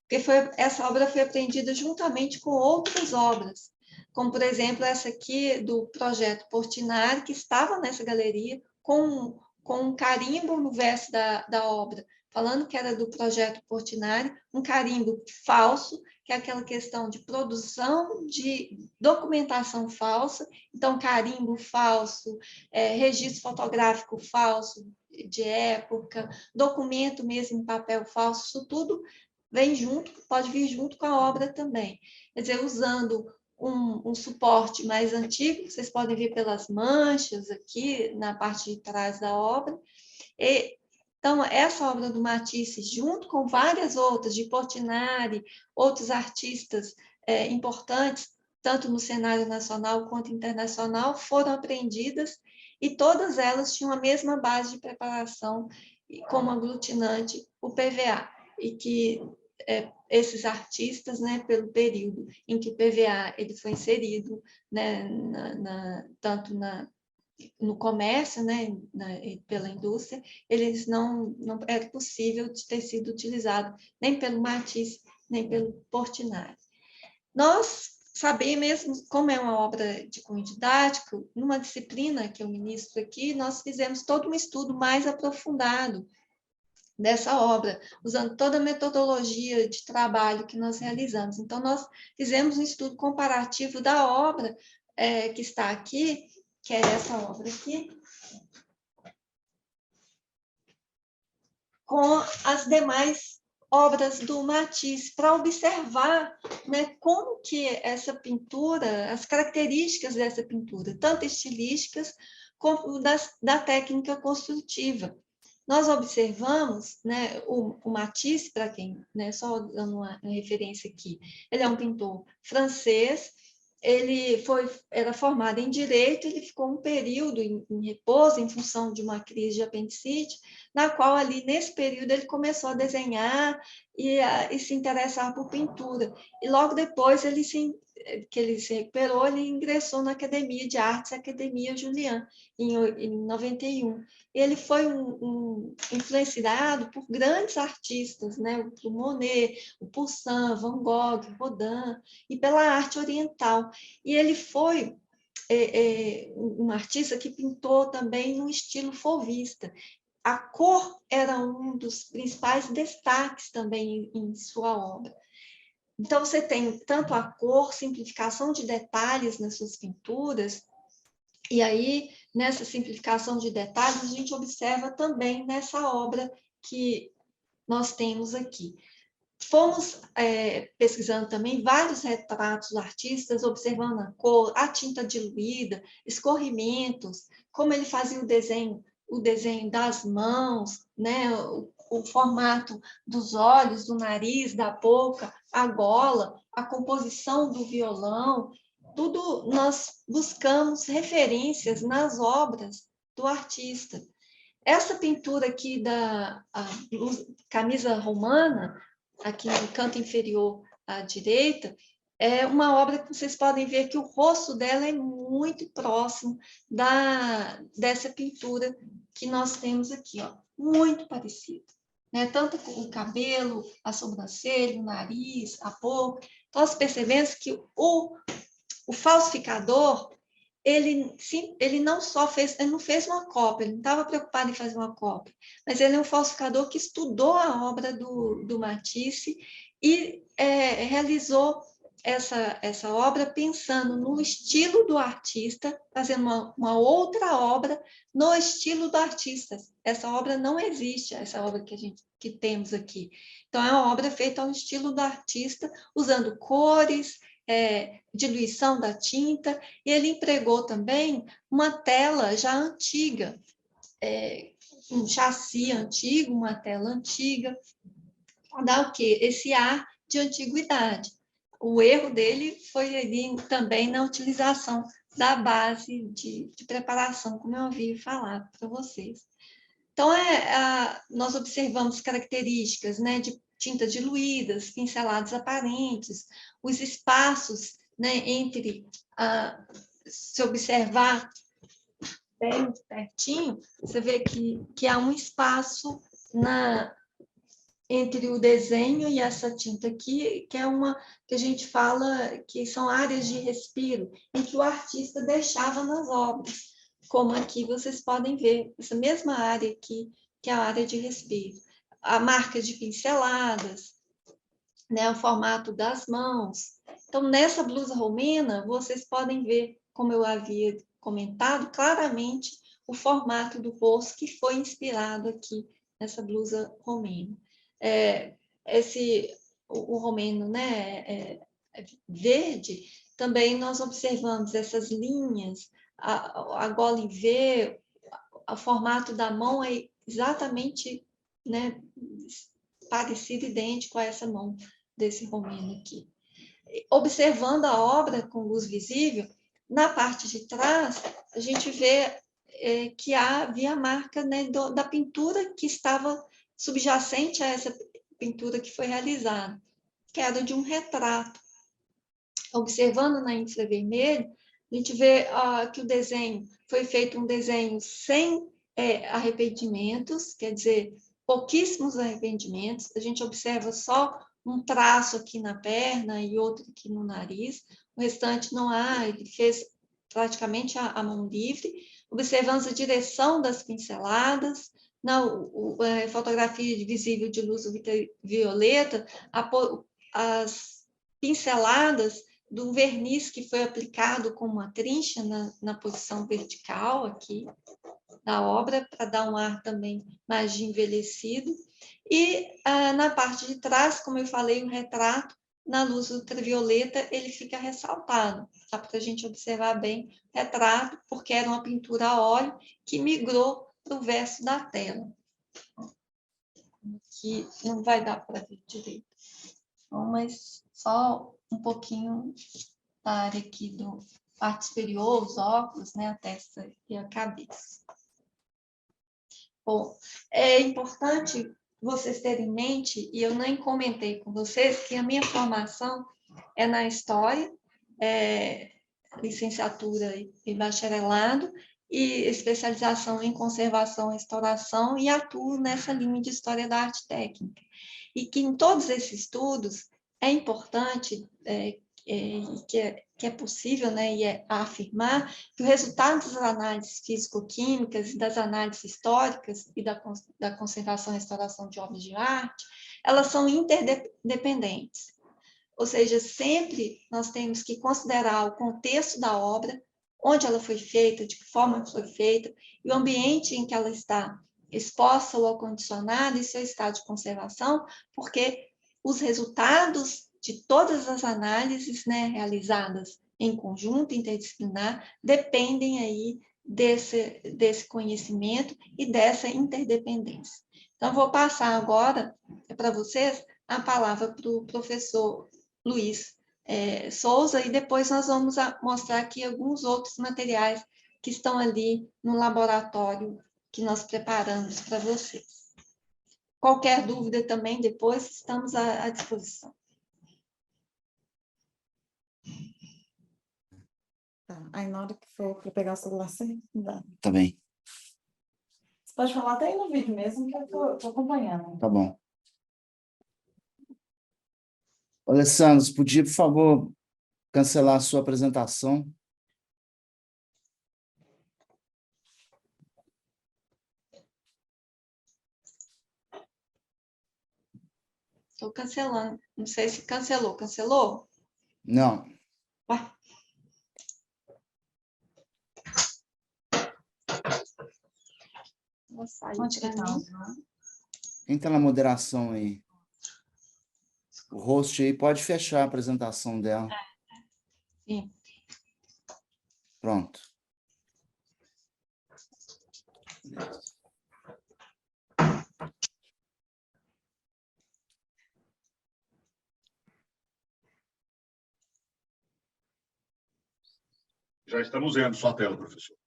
porque essa obra foi apreendida juntamente com outras obras, como, por exemplo, essa aqui do projeto Portinari, que estava nessa galeria, com um carimbo no verso da obra, falando que era do projeto Portinari, um carimbo falso, que é aquela questão de produção de documentação falsa, então carimbo falso, registro fotográfico falso de época, documento mesmo em papel falso, isso tudo vem junto, pode vir junto com a obra também. Quer dizer, usando um suporte mais antigo, que vocês podem ver pelas manchas aqui na parte de trás da obra. Então, essa obra do Matisse, junto com várias outras, de Portinari, outros artistas importantes, tanto no cenário nacional quanto internacional, foram apreendidas, e todas elas tinham a mesma base de preparação como aglutinante, o PVA, e que esses artistas, né, pelo período em que o PVA ele foi inserido, né, tanto no comércio, né, pela indústria, eles não era possível de ter sido utilizado nem pelo Matisse, nem pelo Portinari. Nós sabemos, mesmo como é uma obra de cunho didático, numa disciplina que eu ministro aqui, nós fizemos todo um estudo mais aprofundado dessa obra, usando toda a metodologia de trabalho que nós realizamos. Então, nós fizemos um estudo comparativo da obra que está aqui, que é essa obra aqui, com as demais obras do Matisse, para observar, né, como que essa pintura, as características dessa pintura, tanto estilísticas como da técnica construtiva. Nós observamos, né, o Matisse, para quem, né, só dando uma referência aqui, ele é um pintor francês, ele era formado em Direito, ele ficou um período em repouso em função de uma crise de apendicite, na qual ali, nesse período, ele começou a desenhar e se interessar por pintura. E logo depois, que ele se recuperou, ele ingressou na Academia de Artes, Academia Julian, em 91. Ele foi influenciado por grandes artistas, né? O Monet, o Poussin, Van Gogh, Rodin, e pela arte oriental. E ele foi um artista que pintou também no estilo fauvista. A cor era um dos principais destaques também em sua obra. Então, você tem tanto a cor, simplificação de detalhes nas suas pinturas, e aí, nessa simplificação de detalhes, a gente observa também nessa obra que nós temos aqui. Fomos pesquisando também vários retratos dos artistas, observando a cor, a tinta diluída, escorrimentos, como ele fazia o desenho das mãos, né, o formato dos olhos, do nariz, da boca, a gola, a composição do violão, tudo nós buscamos referências nas obras do artista. Essa pintura aqui da camisa romana, aqui no canto inferior à direita, é uma obra que vocês podem ver que o rosto dela é muito próximo dessa pintura que nós temos aqui, ó, muito parecido, né? Tanto com o cabelo, a sobrancelha, o nariz, a boca. Então, nós percebemos que o falsificador, ele não fez uma cópia, ele não estava preocupado em fazer uma cópia, mas ele é um falsificador que estudou a obra do Matisse e realizou essa obra pensando no estilo do artista, fazendo uma outra obra no estilo do artista. Essa obra não existe, essa obra que temos aqui. Então, é uma obra feita ao estilo do artista, usando cores, diluição da tinta, e ele empregou também uma tela já antiga, um chassi antigo, uma tela antiga, para dar o quê? Esse ar de antiguidade. O erro dele foi ali também na utilização da base de preparação, como eu havia falado para vocês. Então, nós observamos características, né, de tintas diluídas, pinceladas aparentes, os espaços, né, entre, se observar bem pertinho, você vê que há um espaço entre o desenho e essa tinta aqui, que é uma que a gente fala que são áreas de respiro, em que o artista deixava nas obras, como aqui vocês podem ver, essa mesma área aqui, que é a área de respiro. A marca de pinceladas, né, o formato das mãos. Então, nessa blusa romena, vocês podem ver, como eu havia comentado, claramente o formato do rosto que foi inspirado aqui nessa blusa romena. O romeno, né, verde, também nós observamos essas linhas, a gola em V, o formato da mão é exatamente, né, parecido, idêntico a essa mão desse romeno aqui. Observando a obra com luz visível, na parte de trás, a gente vê que havia a marca, né, da pintura que estava subjacente a essa pintura que foi realizada, que era de um retrato. Observando na infravermelho, a gente vê que o desenho foi feito um desenho sem arrependimentos, quer dizer, pouquíssimos arrependimentos. A gente observa só um traço aqui na perna e outro aqui no nariz. O restante não há, ele fez praticamente a mão livre. Observamos a direção das pinceladas, na fotografia visível de luz ultravioleta, as pinceladas do verniz que foi aplicado com uma trincha na posição vertical aqui da obra, para dar um ar também mais de envelhecido. E na parte de trás, como eu falei, o retrato, na luz ultravioleta, ele fica ressaltado. Dá para a gente observar bem o retrato, porque era uma pintura a óleo que migrou para o verso da tela. Que não vai dar para ver direito. Bom, mas só um pouquinho da área aqui do parte superior, os óculos, né, a testa e a cabeça. Bom, é importante vocês terem em mente, e eu nem comentei com vocês, que a minha formação é na História, licenciatura e bacharelado, e especialização em Conservação e Restauração, e atuo nessa linha de História da Arte Técnica. E que em todos esses estudos é importante que é possível, né, afirmar que o resultado das análises físico-químicas e das análises históricas e da conservação e restauração de obras de arte, elas são interdependentes. Ou seja, sempre nós temos que considerar o contexto da obra, onde ela foi feita, de que forma foi feita, e o ambiente em que ela está exposta ou acondicionada e seu estado de conservação, porque os resultados de todas as análises, né, realizadas em conjunto interdisciplinar dependem aí desse conhecimento e dessa interdependência. Então, vou passar agora para vocês a palavra para o professor Luiz Souza, e depois nós vamos mostrar aqui alguns outros materiais que estão ali no laboratório que nós preparamos para vocês. Qualquer dúvida também, depois estamos à disposição. Tá. Aí na hora que for para pegar o celular, você dá. Tá bem. Você pode falar até aí no vídeo mesmo, que eu tô acompanhando. Tá bom. Alessandro, você podia, por favor, cancelar a sua apresentação? Estou cancelando. Não sei se cancelou. Cancelou? Não. Ué. Onde que tá? Quem está na moderação aí? O host aí pode fechar a apresentação dela. Sim. Pronto. Já estamos vendo sua tela, professor.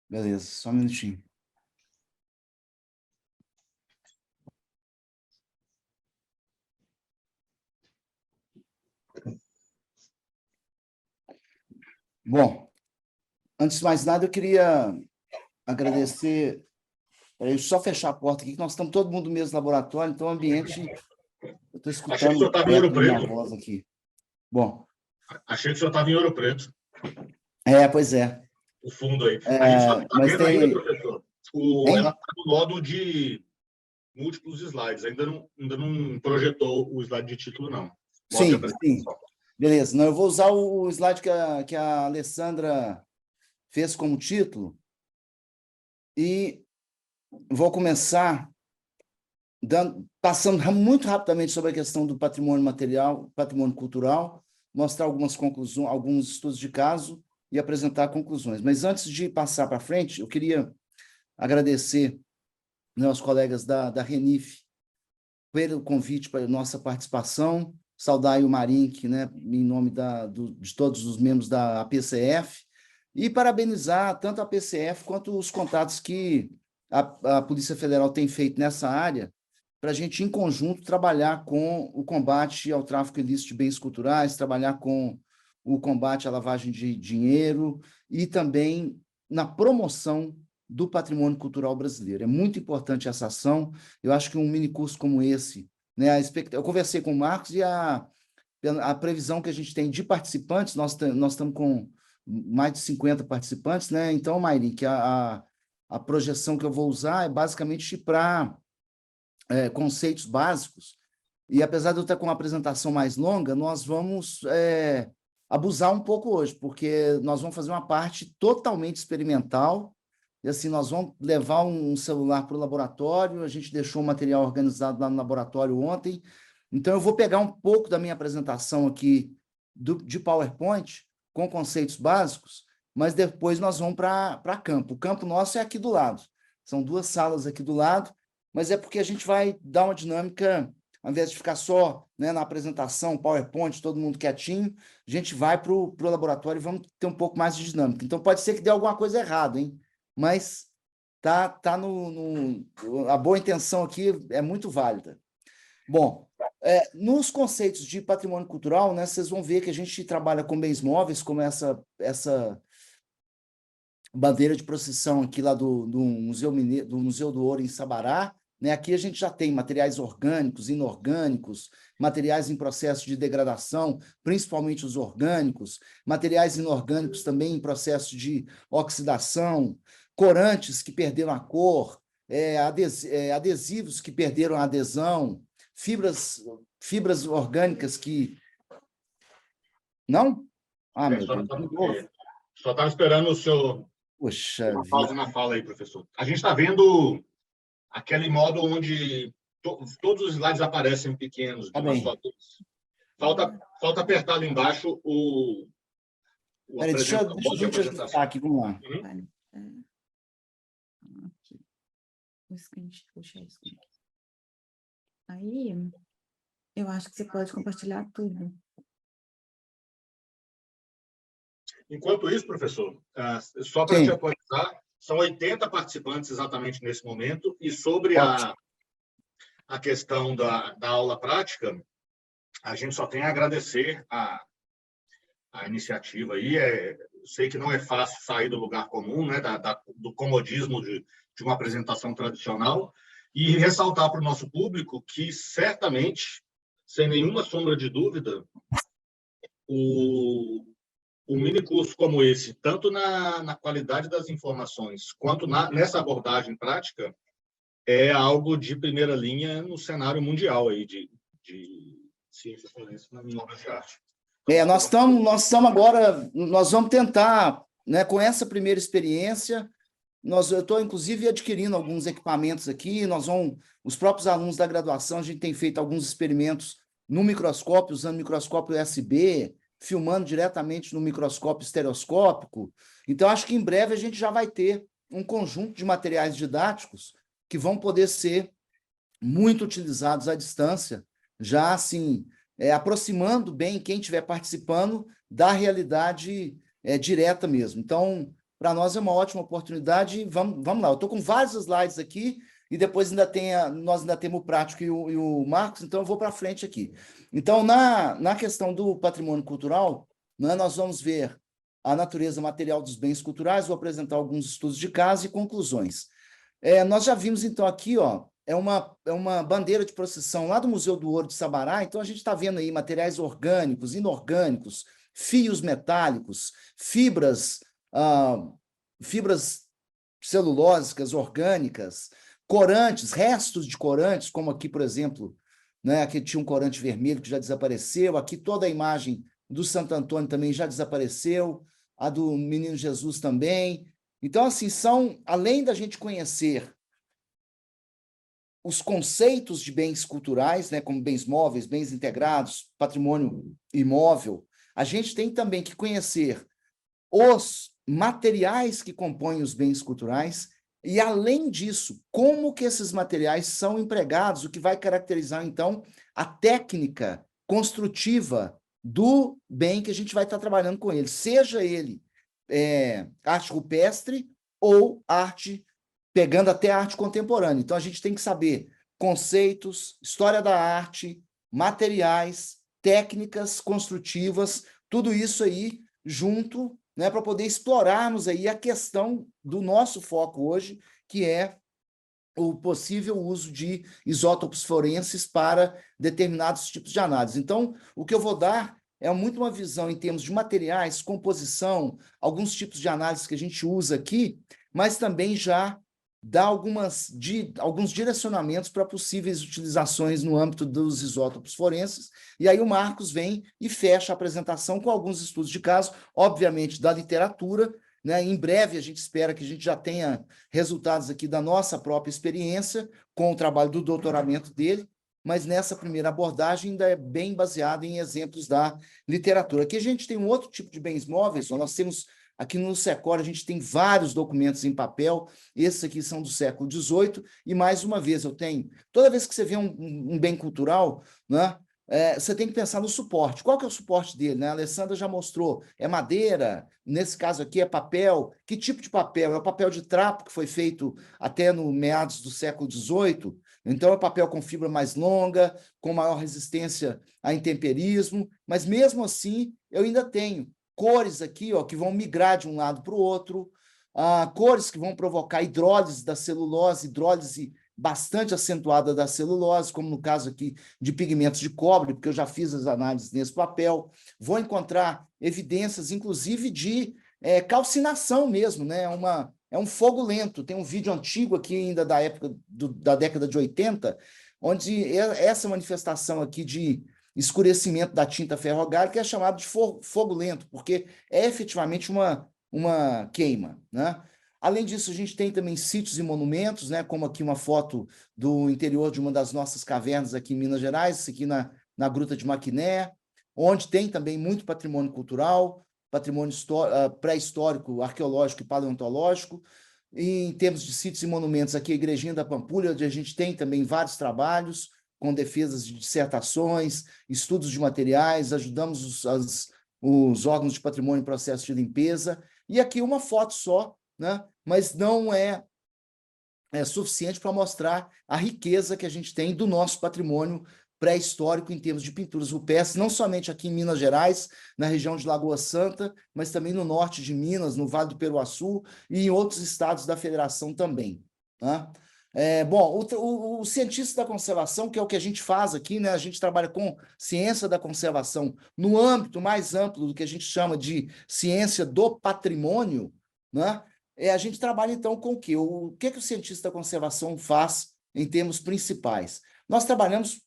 Beleza, só um minutinho. Bom, antes de mais nada, eu queria agradecer. Deixa eu só fechar a porta aqui, que nós estamos todo mundo no mesmo laboratório, então o ambiente. Eu estou escutando Achei que o senhor estava em Ouro minha Preto. voz aqui. Bom. Achei que o senhor estava em Ouro Preto. Pois é. O fundo aí. A gente só está vendo ainda, professor. Ela está no modo de múltiplos slides. Ainda não projetou o slide de título, não. Sim. Beleza. Não, eu vou usar o slide que a Alessandra fez como título e vou começar passando muito rapidamente sobre a questão do patrimônio material, patrimônio cultural, mostrar algumas conclusões, alguns estudos de caso e apresentar conclusões. Mas antes de passar para frente, eu queria agradecer, né, aos colegas da RENIF pelo convite para a nossa participação, saudar o Marink, né, em nome de todos os membros da APCF, e parabenizar tanto a APCF quanto os contatos que a Polícia Federal tem feito nessa área, para a gente, em conjunto, trabalhar com o combate ao tráfico ilícito de bens culturais, trabalhar com o combate à lavagem de dinheiro e também na promoção do patrimônio cultural brasileiro. É muito importante essa ação. Eu acho que um minicurso como esse, né, eu conversei com o Marcos e a previsão que a gente tem de participantes, nós estamos com mais de 50 participantes, né? Então, Mairi, que a projeção que eu vou usar é basicamente para conceitos básicos, e apesar de eu estar com uma apresentação mais longa, nós vamos abusar um pouco hoje, porque nós vamos fazer uma parte totalmente experimental, e assim, nós vamos levar um celular para o laboratório, a gente deixou o material organizado lá no laboratório ontem, então eu vou pegar um pouco da minha apresentação aqui de PowerPoint, com conceitos básicos, mas depois nós vamos para campo. O campo nosso é aqui do lado, são 2 salas aqui do lado, mas é porque a gente vai dar uma dinâmica, ao invés de ficar só, né, na apresentação, PowerPoint, todo mundo quietinho, a gente vai para o laboratório e vamos ter um pouco mais de dinâmica. Então, pode ser que dê alguma coisa errada, hein? Mas a boa intenção aqui é muito válida. Bom, nos conceitos de patrimônio cultural, né, vocês vão ver que a gente trabalha com bens móveis, como essa bandeira de procissão aqui lá do Museu do Ouro em Sabará, né? Aqui a gente já tem materiais orgânicos, inorgânicos, materiais em processo de degradação, principalmente os orgânicos, materiais inorgânicos também em processo de oxidação, corantes que perderam a cor, adesivos que perderam a adesão, fibras orgânicas que... Não? Ah, meu Deus. Só estava esperando o senhor... Poxa uma pausa na fala aí, professor. A gente está vendo aquele modo onde todos os slides aparecem pequenos. Tá bem. Falta apertar ali embaixo Peraí, deixa eu te ajudar aqui, vamos lá. O screen, puxa isso. Aí, eu acho que você pode compartilhar tudo. Enquanto isso, professor, só para te atualizar, são 80 participantes exatamente nesse momento, e sobre a questão da aula prática, a gente só tem a agradecer a iniciativa aí. Eu sei que não é fácil sair do lugar comum, né, do comodismo de uma apresentação tradicional, e ressaltar para o nosso público que, certamente, sem nenhuma sombra de dúvida, um minicurso como esse, tanto na qualidade das informações, quanto nessa abordagem prática, é algo de primeira linha no cenário mundial aí de ciência forense na obras de arte. Nós estamos agora, nós vamos tentar, né, com essa primeira experiência, eu estou, inclusive, adquirindo alguns equipamentos aqui, os próprios alunos da graduação, a gente tem feito alguns experimentos no microscópio, usando microscópio USB, filmando diretamente no microscópio estereoscópico. Então, acho que em breve a gente já vai ter um conjunto de materiais didáticos que vão poder ser muito utilizados à distância, já assim, aproximando bem quem estiver participando da realidade direta mesmo. Então, para nós é uma ótima oportunidade. Vamos lá, eu estou com vários slides aqui, e depois nós ainda temos o Prático e o Marcos, então eu vou para frente aqui. Então, na questão do patrimônio cultural, né, nós vamos ver a natureza material dos bens culturais, vou apresentar alguns estudos de caso e conclusões. Nós já vimos, então, aqui, ó, é uma bandeira de procissão lá do Museu do Ouro de Sabará, então a gente está vendo aí materiais orgânicos, inorgânicos, fios metálicos, fibras celulósicas, orgânicas, corantes, restos de corantes, como aqui, por exemplo, né, aqui tinha um corante vermelho que já desapareceu, aqui toda a imagem do Santo Antônio também já desapareceu, a do Menino Jesus também. Então, assim, além da gente conhecer os conceitos de bens culturais, né, como bens móveis, bens integrados, patrimônio imóvel, a gente tem também que conhecer os materiais que compõem os bens culturais e, além disso, como que esses materiais são empregados, o que vai caracterizar, então, a técnica construtiva do bem que a gente vai estar trabalhando com ele, seja ele arte rupestre ou arte, pegando até a arte contemporânea. Então, a gente tem que saber conceitos, história da arte, materiais, técnicas construtivas, tudo isso aí junto, né, para poder explorarmos aí a questão do nosso foco hoje, que é o possível uso de isótopos forenses para determinados tipos de análise. Então, o que eu vou dar é muito uma visão em termos de materiais, composição, alguns tipos de análise que a gente usa aqui, mas também já dá alguns direcionamentos para possíveis utilizações no âmbito dos isótopos forenses, e aí o Marcos vem e fecha a apresentação com alguns estudos de caso, obviamente da literatura, né? Em breve a gente espera que a gente já tenha resultados aqui da nossa própria experiência com o trabalho do doutoramento dele, mas nessa primeira abordagem ainda é bem baseado em exemplos da literatura. Aqui a gente tem um outro tipo de bens móveis, nós temos aqui no Secor, a gente tem vários documentos em papel, esses aqui são do século XVIII, e mais uma vez eu tenho, toda vez que você vê um bem cultural, né, você tem que pensar no suporte. Qual que é o suporte dele? Né? A Alessandra já mostrou, é madeira, nesse caso aqui é papel. Que tipo de papel? É o papel de trapo que foi feito até no meados do século XVIII, então é papel com fibra mais longa, com maior resistência a intemperismo, mas mesmo assim eu ainda tenho cores aqui, ó, que vão migrar de um lado para o outro, cores que vão provocar hidrólise da celulose, hidrólise bastante acentuada da celulose, como no caso aqui de pigmentos de cobre, porque eu já fiz as análises nesse papel. Vou encontrar evidências, inclusive, de calcinação mesmo, né? É um fogo lento. Tem um vídeo antigo aqui ainda da época da década de 80, onde essa manifestação aqui de escurecimento da tinta ferrogárica é chamado de fogo lento, porque é efetivamente uma queima, né? Além disso, a gente tem também sítios e monumentos, né, como aqui uma foto do interior de uma das nossas cavernas aqui em Minas Gerais, aqui na Gruta de Maquiné, onde tem também muito patrimônio cultural, patrimônio pré-histórico, arqueológico e paleontológico. E em termos de sítios e monumentos, aqui a Igrejinha da Pampulha, onde a gente tem também vários trabalhos com defesas de dissertações, estudos de materiais, ajudamos os órgãos de patrimônio em processo de limpeza. E aqui uma foto só, né? Mas não é suficiente para mostrar a riqueza que a gente tem do nosso patrimônio pré-histórico em termos de pinturas rupestres, não somente aqui em Minas Gerais, na região de Lagoa Santa, mas também no norte de Minas, no Vale do Peruaçu e em outros estados da federação também. Tá? Bom, o cientista da conservação, que é o que a gente faz aqui, né? A gente trabalha com ciência da conservação no âmbito mais amplo do que a gente chama de ciência do patrimônio, né? A gente trabalha, então, com o quê? O que o cientista da conservação faz em termos principais? Nós trabalhamos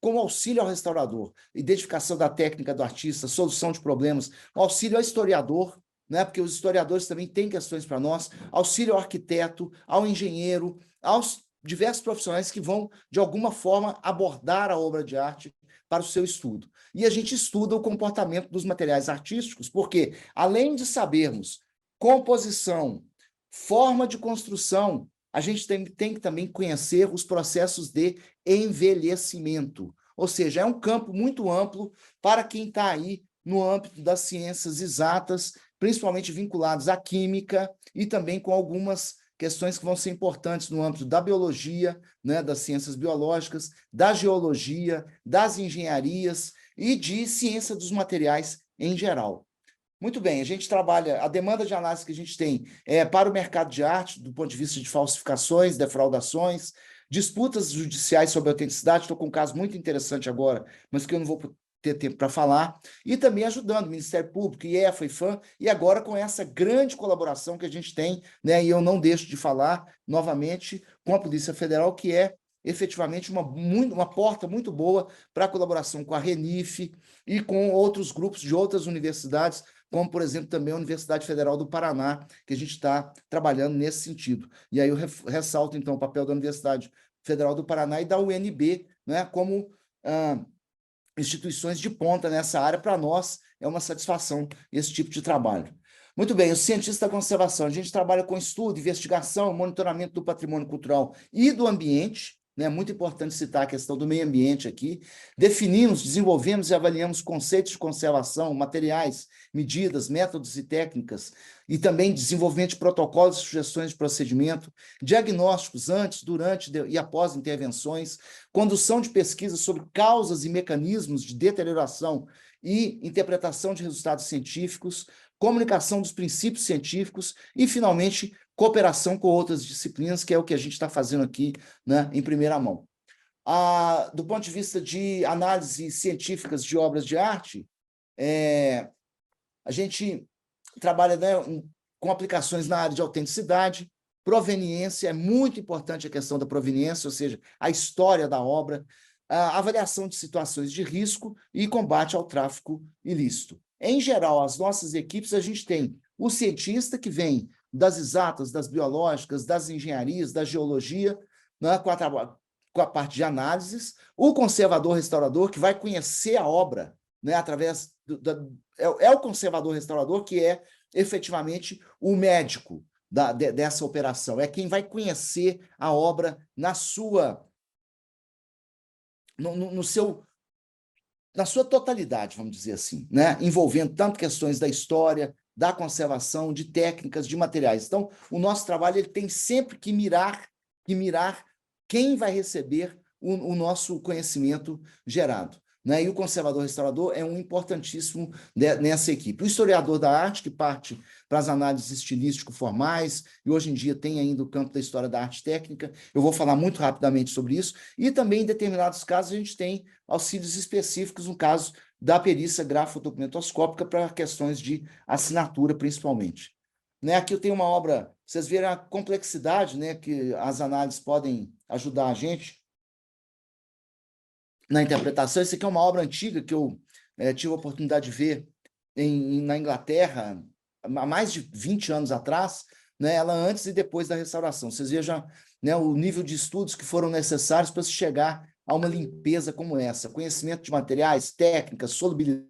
com auxílio ao restaurador, identificação da técnica do artista, solução de problemas, auxílio ao historiador, né? Porque os historiadores também têm questões para nós, auxílio ao arquiteto, ao engenheiro, aos diversos profissionais que vão, de alguma forma, abordar a obra de arte para o seu estudo. E a gente estuda o comportamento dos materiais artísticos, porque, além de sabermos composição, forma de construção, a gente tem que também conhecer os processos de envelhecimento. Ou seja, é um campo muito amplo para quem está aí no âmbito das ciências exatas, principalmente vinculados à química e também com algumas questões que vão ser importantes no âmbito da biologia, né, das ciências biológicas, da geologia, das engenharias e de ciência dos materiais em geral. Muito bem, a gente trabalha, a demanda de análise que a gente tem é para o mercado de arte, do ponto de vista de falsificações, defraudações, disputas judiciais sobre a autenticidade. Estou com um caso muito interessante agora, mas que eu não vou ter tempo para falar, e também ajudando o Ministério Público, IEFA, IFAM, e agora com essa grande colaboração que a gente tem, né, e eu não deixo de falar novamente com a Polícia Federal, que é efetivamente uma porta muito boa para a colaboração com a RENIF e com outros grupos de outras universidades, como, por exemplo, também a Universidade Federal do Paraná, que a gente está trabalhando nesse sentido. E aí eu ressalto, então, o papel da Universidade Federal do Paraná e da UNB, né, como instituições de ponta nessa área. Para nós é uma satisfação esse tipo de trabalho. Muito bem, o cientista da conservação, a gente trabalha com estudo, investigação, monitoramento do patrimônio cultural e do ambiente, né? Muito importante citar a questão do meio ambiente aqui. Definimos, desenvolvemos e avaliamos conceitos de conservação, materiais, medidas, métodos e técnicas, e também desenvolvimento de protocolos e sugestões de procedimento, diagnósticos antes, durante e após intervenções, condução de pesquisas sobre causas e mecanismos de deterioração e interpretação de resultados científicos, comunicação dos princípios científicos e, finalmente, cooperação com outras disciplinas, que é o que a gente está fazendo aqui, né, em primeira mão. Do ponto de vista de análise científicas de obras de arte, a gente trabalha, né, com aplicações na área de autenticidade, proveniência, é muito importante a questão da proveniência, ou seja, a história da obra, a avaliação de situações de risco e combate ao tráfico ilícito. Em geral, as nossas equipes, a gente tem o cientista que vem das exatas, das biológicas, das engenharias, da geologia, né, com a parte de análises, o conservador-restaurador, que vai conhecer a obra, né, através é o conservador-restaurador que é efetivamente o médico dessa operação, é quem vai conhecer a obra na sua totalidade, vamos dizer assim, né, envolvendo tanto questões da história, da conservação, de técnicas, de materiais. Então, o nosso trabalho ele tem sempre que mirar quem vai receber o nosso conhecimento gerado, né? E o conservador-restaurador é um importantíssimo nessa equipe. O historiador da arte, que parte para as análises estilístico-formais, e hoje em dia tem ainda o campo da história da arte técnica, eu vou falar muito rapidamente sobre isso, e também, em determinados casos, a gente tem auxílios específicos, no caso da perícia grafodocumentoscópica para questões de assinatura, principalmente. Né, aqui eu tenho uma obra, vocês viram a complexidade, né, que as análises podem ajudar a gente na interpretação. Essa aqui é uma obra antiga que eu tive a oportunidade de ver na Inglaterra, há mais de 20 anos atrás, né, ela antes e depois da restauração. Vocês vejam, né, o nível de estudos que foram necessários para se chegar a uma limpeza como essa. Conhecimento de materiais, técnicas, solubilidade,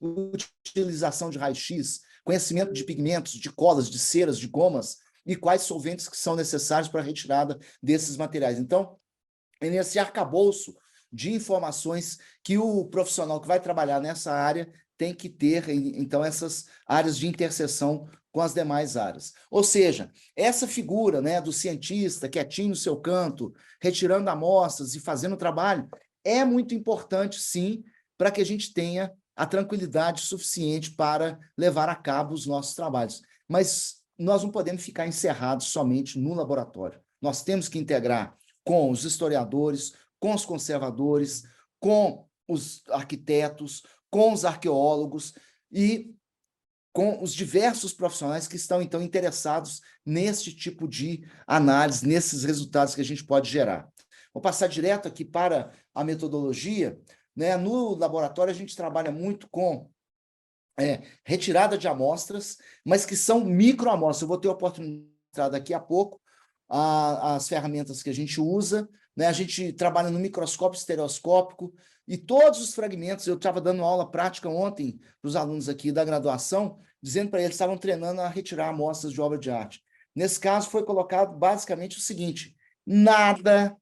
utilização de raio-x, conhecimento de pigmentos, de colas, de ceras, de gomas, e quais solventes que são necessários para a retirada desses materiais. Então, é nesse arcabouço de informações que o profissional que vai trabalhar nessa área tem que ter, então, essas áreas de interseção com as demais áreas. Ou seja, essa figura, né, do cientista quietinho no seu canto, retirando amostras e fazendo o trabalho, é muito importante, sim, para que a gente tenha a tranquilidade suficiente para levar a cabo os nossos trabalhos. Mas nós não podemos ficar encerrados somente no laboratório. Nós temos que integrar com os historiadores, com os conservadores, com os arquitetos, com os arqueólogos e com os diversos profissionais que estão, então, interessados nesse tipo de análise, nesses resultados que a gente pode gerar. Vou passar direto aqui para a metodologia. Né? No laboratório, a gente trabalha muito com retirada de amostras, mas que são microamostras. Eu vou ter a oportunidade daqui a pouco. as ferramentas que a gente usa, né? A gente trabalha no microscópio estereoscópico e todos os fragmentos, eu estava dando aula prática ontem para os alunos aqui da graduação, dizendo para eles que estavam treinando a retirar amostras de obra de arte. Nesse caso, foi colocado basicamente o seguinte: nada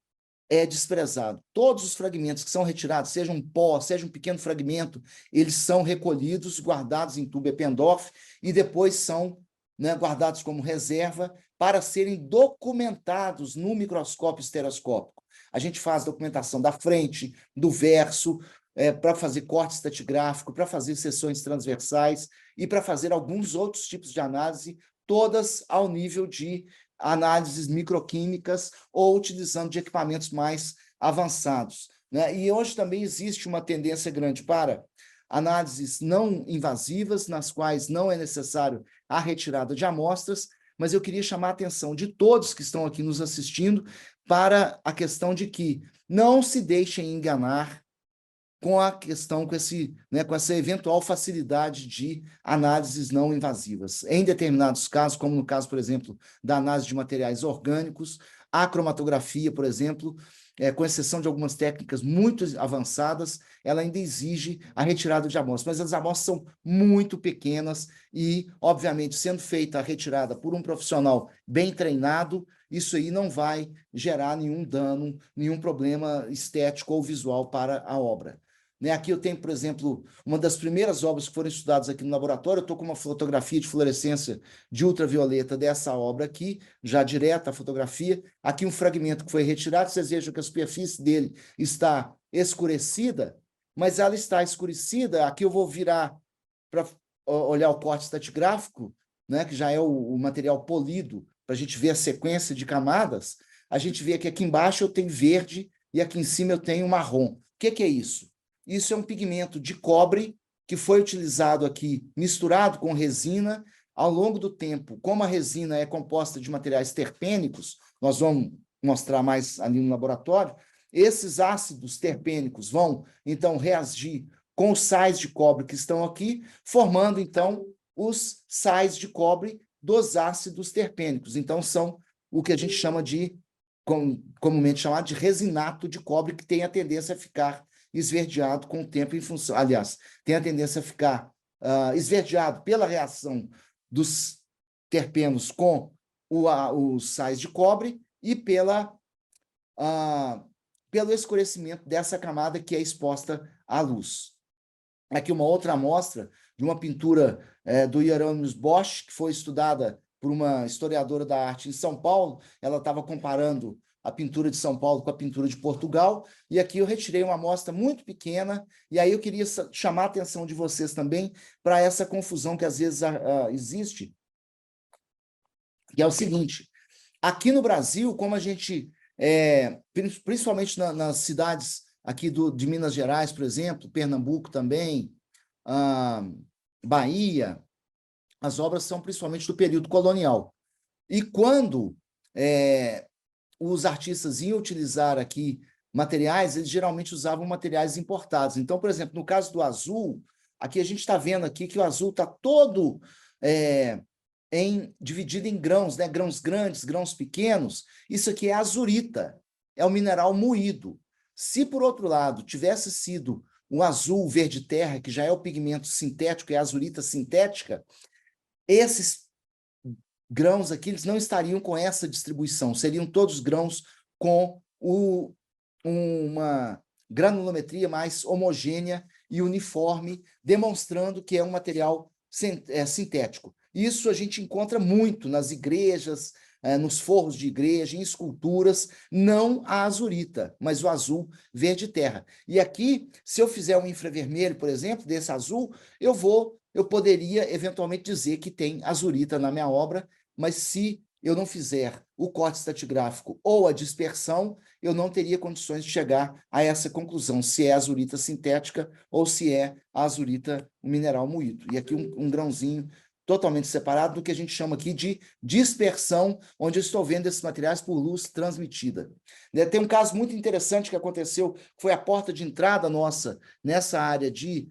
é desprezado. Todos os fragmentos que são retirados, seja um pó, seja um pequeno fragmento, eles são recolhidos, guardados em tubo Eppendorf e depois são, né, guardados como reserva para serem documentados no microscópio estereoscópico. A gente faz documentação da frente, do verso, para fazer corte estratigráfico, para fazer seções transversais e para fazer alguns outros tipos de análise, todas ao nível de análises microquímicas ou utilizando de equipamentos mais avançados, né? E hoje também existe uma tendência grande para análises não invasivas, nas quais não é necessário a retirada de amostras, mas eu queria chamar a atenção de todos que estão aqui nos assistindo para a questão de que não se deixem enganar com a questão, com essa eventual facilidade de análises não invasivas. Em determinados casos, como no caso, por exemplo, da análise de materiais orgânicos, a cromatografia, por exemplo, com exceção de algumas técnicas muito avançadas, ela ainda exige a retirada de amostras, mas as amostras são muito pequenas e, obviamente, sendo feita a retirada por um profissional bem treinado, isso aí não vai gerar nenhum dano, nenhum problema estético ou visual para a obra. Aqui eu tenho, por exemplo, uma das primeiras obras que foram estudadas aqui no laboratório, eu estou com uma fotografia de fluorescência de ultravioleta dessa obra aqui, já direta a fotografia. Aqui um fragmento que foi retirado, vocês vejam que a superfície dele está escurecida, mas ela está escurecida, aqui eu vou virar para olhar o corte estratigráfico, né, que já é o material polido, para a gente ver a sequência de camadas. A gente vê que aqui embaixo eu tenho verde e aqui em cima eu tenho marrom. O que é isso? Isso é um pigmento de cobre que foi utilizado aqui, misturado com resina. Ao longo do tempo, como a resina é composta de materiais terpênicos, nós vamos mostrar mais ali no laboratório, esses ácidos terpênicos vão, então, reagir com os sais de cobre que estão aqui, formando, então, os sais de cobre dos ácidos terpênicos. Então, são o que a gente chama de, comumente chamado de resinato de cobre, que tem a tendência a ficar esverdeado com o tempo em função... Aliás, tem a tendência a ficar esverdeado pela reação dos terpenos com os sais de cobre e pelo escurecimento dessa camada que é exposta à luz. Aqui uma outra amostra de uma pintura do Hieronymus Bosch, que foi estudada por uma historiadora da arte em São Paulo. Ela estava comparando a pintura de São Paulo com a pintura de Portugal, e aqui eu retirei uma amostra muito pequena, e aí eu queria chamar a atenção de vocês também para essa confusão que às vezes existe, que é o seguinte: aqui no Brasil, como a gente, principalmente nas cidades aqui de Minas Gerais, por exemplo, Pernambuco também, Bahia, as obras são principalmente do período colonial. E quando os artistas iam utilizar aqui materiais, eles geralmente usavam materiais importados. Então, por exemplo, no caso do azul, aqui a gente está vendo aqui que o azul está todo dividido em grãos, né? Grãos grandes, grãos pequenos. Isso aqui é azurita, é um mineral moído. Se, por outro lado, tivesse sido o azul verde terra, que já é o pigmento sintético, é a azurita sintética, esses grãos aqui, eles não estariam com essa distribuição, seriam todos grãos com uma granulometria mais homogênea e uniforme, demonstrando que é um material sintético. Isso a gente encontra muito nas igrejas, nos forros de igreja, em esculturas, não a azurita, mas o azul verde terra. E aqui, se eu fizer um infravermelho, por exemplo, desse azul, eu poderia eventualmente dizer que tem azurita na minha obra, mas se eu não fizer o corte estratigráfico ou a dispersão, eu não teria condições de chegar a essa conclusão, se é azurita sintética ou se é a azurita mineral moído. E aqui um grãozinho totalmente separado do que a gente chama aqui de dispersão, onde eu estou vendo esses materiais por luz transmitida. Tem um caso muito interessante que aconteceu, que foi a porta de entrada nossa nessa área de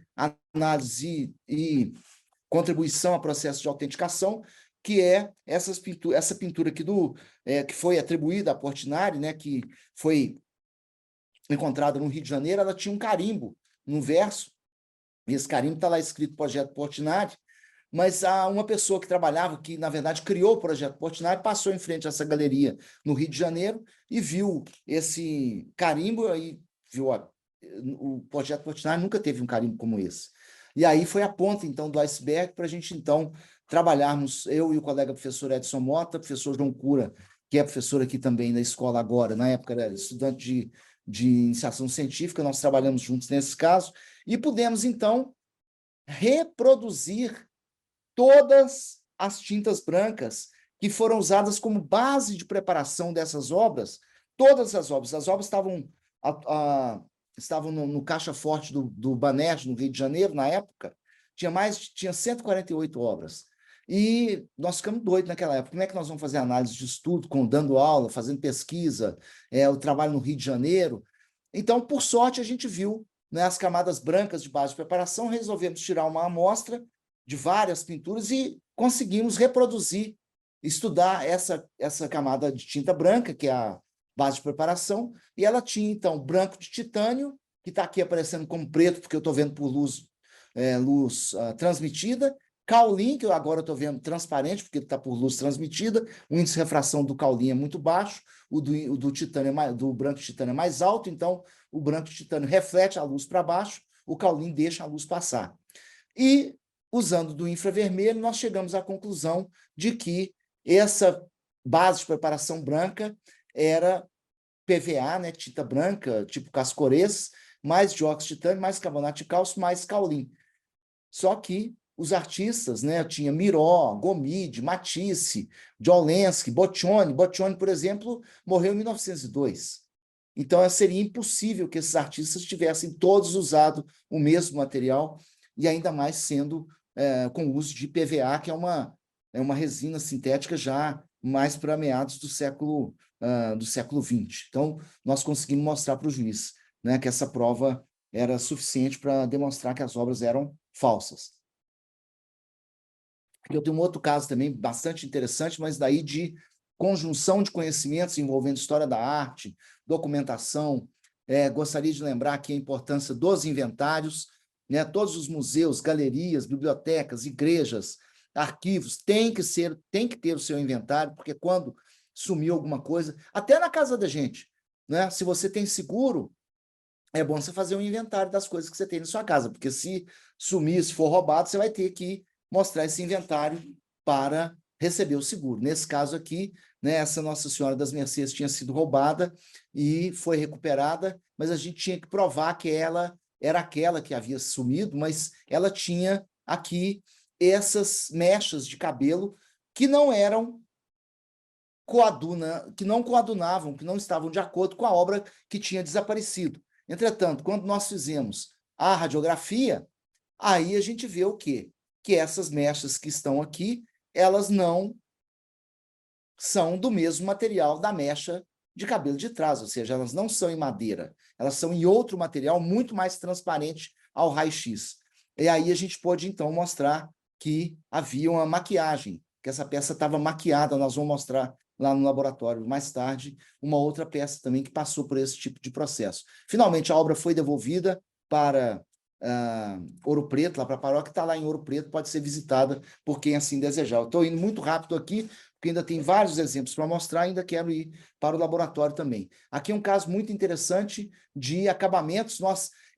análise e contribuição a processo de autenticação, que é essa pintura aqui que foi atribuída a Portinari, né, que foi encontrada no Rio de Janeiro. Ela tinha um carimbo no verso, e esse carimbo está lá escrito Projeto Portinari, mas uma pessoa que trabalhava, que na verdade criou o Projeto Portinari, passou em frente a essa galeria no Rio de Janeiro e viu esse carimbo, aí viu, o Projeto Portinari nunca teve um carimbo como esse. E aí foi a ponta, então, do iceberg para a gente, então, trabalharmos, eu e o colega professor Edson Mota, professor João Cura, que é professor aqui também da escola agora, na época era estudante de iniciação científica, nós trabalhamos juntos nesse caso, e pudemos, então, reproduzir todas as tintas brancas que foram usadas como base de preparação dessas obras, todas as obras estavam no caixa forte do Banerj, no Rio de Janeiro, na época, tinha 148 obras. E nós ficamos doidos naquela época. Como é que nós vamos fazer análise de estudo, dando aula, fazendo pesquisa, o trabalho no Rio de Janeiro? Então, por sorte, a gente viu, né, as camadas brancas de base de preparação, resolvemos tirar uma amostra de várias pinturas e conseguimos reproduzir, estudar essa camada de tinta branca, que é a base de preparação, e ela tinha, então, branco de titânio, que está aqui aparecendo como preto, porque eu estou vendo por luz transmitida, caolin, que eu agora estou vendo transparente, porque ele está por luz transmitida, o índice de refração do caolin é muito baixo, o do titânio do branco de titânio é mais alto, então o branco de titânio reflete a luz para baixo, o caolin deixa a luz passar. E, usando do infravermelho, nós chegamos à conclusão de que essa base de preparação branca era PVA, né, tinta branca, tipo cascorês, mais dióxido de titânio, mais carbonato de cálcio, mais caolin. Só que os artistas, né, tinha Miró, Gomide, Matisse, Jolensky, Boccioni. Boccioni, por exemplo, morreu em 1902. Então, seria impossível que esses artistas tivessem todos usado o mesmo material, e ainda mais sendo com o uso de PVA, que é uma resina sintética já mais para meados do século XX. Então, nós conseguimos mostrar para o juiz, né, que essa prova era suficiente para demonstrar que as obras eram falsas. Eu tenho um outro caso também bastante interessante, mas daí de conjunção de conhecimentos envolvendo história da arte, documentação. Gostaria de lembrar aqui a importância dos inventários, né? Todos os museus, galerias, bibliotecas, igrejas, arquivos têm que ter o seu inventário, porque quando sumiu alguma coisa, até na casa da gente, né? Se você tem seguro, é bom você fazer um inventário das coisas que você tem na sua casa, porque se sumir, se for roubado, você vai ter que mostrar esse inventário para receber o seguro. Nesse caso aqui, né, essa Nossa Senhora das Mercês tinha sido roubada e foi recuperada, mas a gente tinha que provar que ela era aquela que havia sumido, mas ela tinha aqui essas mechas de cabelo que não eram que não coadunavam, que não estavam de acordo com a obra que tinha desaparecido. Entretanto, quando nós fizemos a radiografia, aí a gente vê o quê? Que essas mechas que estão aqui, elas não são do mesmo material da mecha de cabelo de trás, ou seja, elas não são em madeira, elas são em outro material muito mais transparente ao raio-x. E aí a gente pôde, então, mostrar que havia uma maquiagem, que essa peça estava maquiada. Nós vamos mostrar lá no laboratório mais tarde uma outra peça também que passou por esse tipo de processo. Finalmente, a obra foi devolvida para Ouro Preto, lá para a paróquia, está lá em Ouro Preto, pode ser visitada por quem assim desejar. Estou indo muito rápido aqui, porque ainda tem vários exemplos para mostrar, ainda quero ir para o laboratório também. Aqui é um caso muito interessante de acabamentos.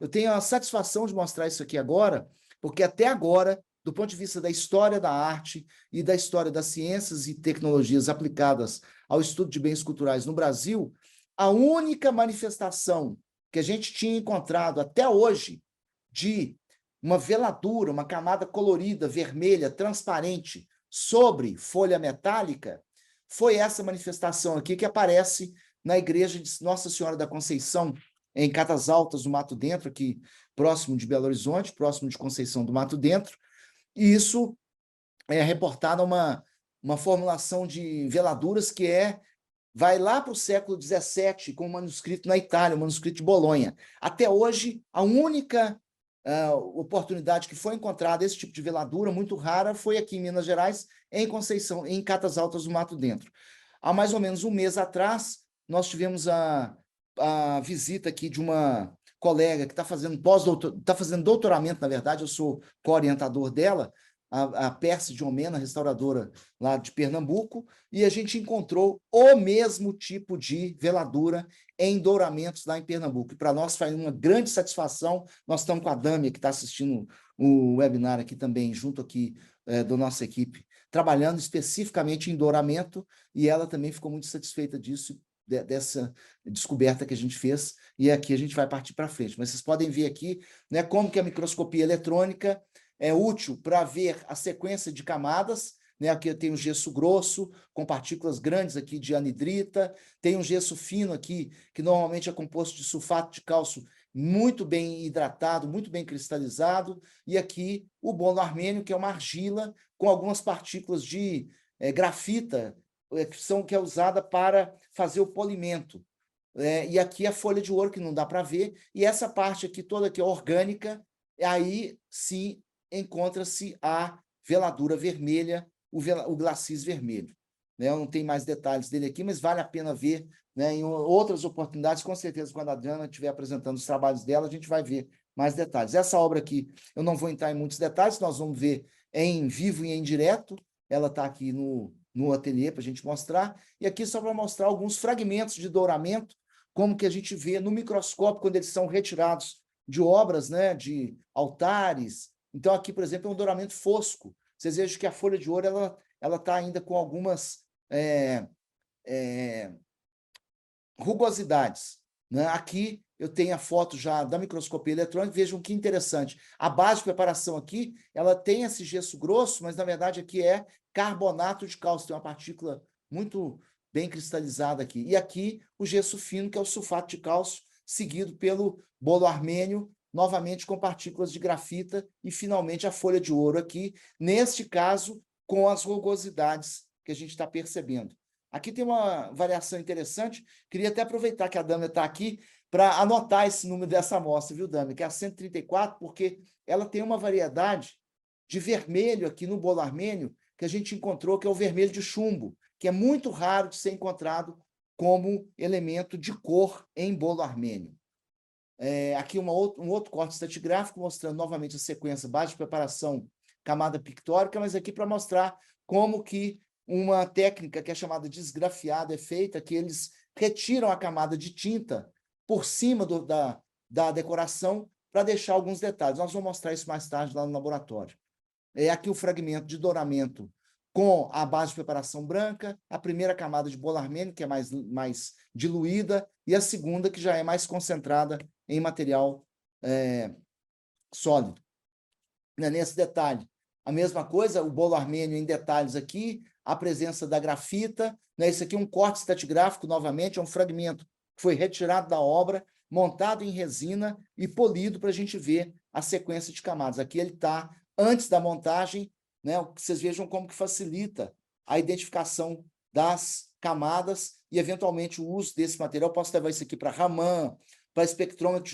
Eu tenho a satisfação de mostrar isso aqui agora, porque até agora, do ponto de vista da história da arte e da história das ciências e tecnologias aplicadas ao estudo de bens culturais no Brasil, a única manifestação que a gente tinha encontrado até hoje de uma veladura, uma camada colorida, vermelha, transparente, sobre folha metálica, foi essa manifestação aqui que aparece na igreja de Nossa Senhora da Conceição, em Catas Altas, no Mato Dentro, aqui próximo de Belo Horizonte, próximo de Conceição do Mato Dentro, e isso é reportado a uma formulação de veladuras que vai lá para o século XVII, com um manuscrito na Itália, o manuscrito de Bolonha. Até hoje, a única oportunidade que foi encontrada esse tipo de veladura muito rara foi aqui em Minas Gerais, em Conceição, em Catas Altas do Mato Dentro. Há mais ou menos um mês atrás, nós tivemos a visita aqui de uma colega que está fazendo doutoramento, na verdade, eu sou co-orientador dela, a Perse de Omena, restauradora lá de Pernambuco, e a gente encontrou o mesmo tipo de veladura em douramentos lá em Pernambuco. E para nós foi uma grande satisfação. Nós estamos com a Dâmia, que está assistindo o webinar aqui também, junto aqui da nossa equipe, trabalhando especificamente em douramento, e ela também ficou muito satisfeita disso, dessa descoberta que a gente fez, e aqui a gente vai partir para frente. Mas vocês podem ver aqui, né, como que a microscopia eletrônica é útil para ver a sequência de camadas, né? Aqui eu tenho um gesso grosso, com partículas grandes aqui de anidrita, tem um gesso fino aqui, que normalmente é composto de sulfato de cálcio muito bem hidratado, muito bem cristalizado, e aqui o bolo armênio, que é uma argila com algumas partículas de grafita, que é usada para fazer o polimento. E aqui a folha de ouro, que não dá para ver, e essa parte aqui toda que é orgânica, aí sim encontra-se a veladura vermelha, o glacis vermelho. Né? Eu não tenho mais detalhes dele aqui, mas vale a pena ver, né, em outras oportunidades. Com certeza, quando a Adriana estiver apresentando os trabalhos dela, a gente vai ver mais detalhes. Essa obra aqui, eu não vou entrar em muitos detalhes, nós vamos ver em vivo e em direto. Ela está aqui no ateliê para a gente mostrar. E aqui só para mostrar alguns fragmentos de douramento, como que a gente vê no microscópio, quando eles são retirados de obras, né, de altares. Então, aqui, por exemplo, é um douramento fosco. Vocês vejam que a folha de ouro ela está ainda com algumas rugosidades. Né? Aqui eu tenho a foto já da microscopia eletrônica. Vejam que interessante. A base de preparação aqui, ela tem esse gesso grosso, mas, na verdade, aqui é carbonato de cálcio. Tem uma partícula muito bem cristalizada aqui. E aqui o gesso fino, que é o sulfato de cálcio, seguido pelo bolo armênio, novamente com partículas de grafita, e finalmente a folha de ouro aqui, neste caso, com as rugosidades que a gente está percebendo. Aqui tem uma variação interessante, queria até aproveitar que a Dâmia está aqui para anotar esse número dessa amostra, viu, Dâmia? Que é a 134, porque ela tem uma variedade de vermelho aqui no bolo armênio, que a gente encontrou, que é o vermelho de chumbo, que é muito raro de ser encontrado como elemento de cor em bolo armênio. Aqui um outro corte estratigráfico, mostrando novamente a sequência base de preparação, camada pictórica, mas aqui para mostrar como que uma técnica que é chamada de esgrafiado é feita, que eles retiram a camada de tinta por cima da decoração para deixar alguns detalhes. Nós vamos mostrar isso mais tarde lá no laboratório. Aqui o fragmento de douramento com a base de preparação branca, a primeira camada de bolo armênio, que é mais diluída, e a segunda, que já é mais concentrada em material sólido. Nesse detalhe, a mesma coisa, o bolo armênio em detalhes aqui, a presença da grafita, né? Esse aqui é um corte estratigráfico, novamente, é um fragmento que foi retirado da obra, montado em resina e polido para a gente ver a sequência de camadas. Aqui ele está antes da montagem, né? Vocês vejam como que facilita a identificação das camadas e, eventualmente, o uso desse material. Eu posso levar isso aqui para Raman, para espectrômetro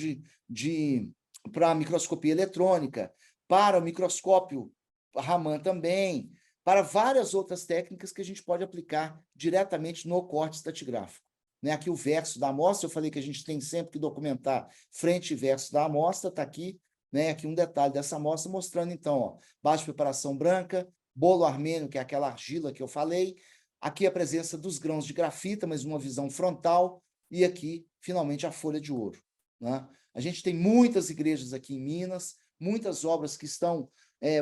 para microscopia eletrônica, para o microscópio Raman também, para várias outras técnicas que a gente pode aplicar diretamente no corte estratigráfico. Né? Aqui o verso da amostra, eu falei que a gente tem sempre que documentar frente e verso da amostra, está aqui, né? Aqui um detalhe dessa amostra, mostrando, então, ó, base de preparação branca, bolo armênio, que é aquela argila que eu falei, aqui a presença dos grãos de grafita, mas uma visão frontal, e aqui, finalmente, a folha de ouro. Né? A gente tem muitas igrejas aqui em Minas, muitas obras que estão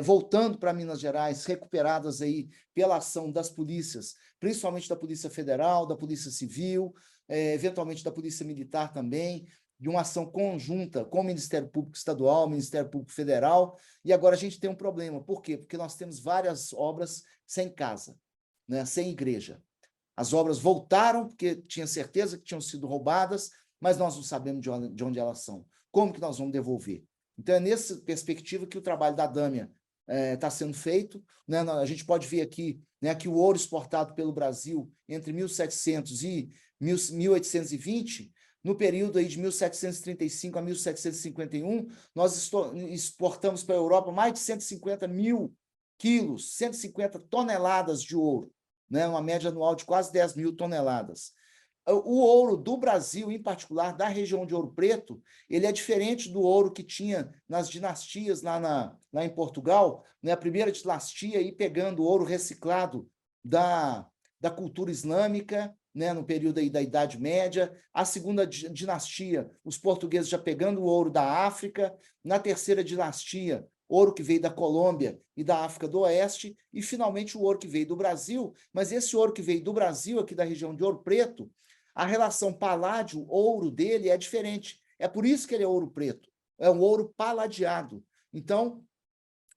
voltando para Minas Gerais, recuperadas aí pela ação das polícias, principalmente da Polícia Federal, da Polícia Civil, eventualmente da Polícia Militar também, de uma ação conjunta com o Ministério Público Estadual, o Ministério Público Federal, e agora a gente tem um problema. Por quê? Porque nós temos várias obras sem casa, né? Sem igreja. As obras voltaram porque tinha certeza que tinham sido roubadas, mas nós não sabemos de onde elas são. Como que nós vamos devolver? Então, é nessa perspectiva que o trabalho da Dâmia está sendo feito. Né? A gente pode ver aqui, né, que o ouro exportado pelo Brasil entre 1700 e 1820 no período aí de 1735 a 1751, nós exportamos para a Europa mais de 150 mil quilos, 150 toneladas de ouro, né? Uma média anual de quase 10 mil toneladas. O ouro do Brasil, em particular, da região de Ouro Preto, ele é diferente do ouro que tinha nas dinastias lá em Portugal, né? A primeira dinastia aí pegando ouro reciclado da cultura islâmica, né? No período aí da Idade Média. A segunda dinastia, os portugueses já pegando o ouro da África. Na terceira dinastia, ouro que veio da Colômbia e da África do Oeste. E, finalmente, o ouro que veio do Brasil. Mas esse ouro que veio do Brasil, aqui da região de Ouro Preto, a relação paládio-ouro dele é diferente. É por isso que ele é ouro preto. É um ouro palladiado. Então,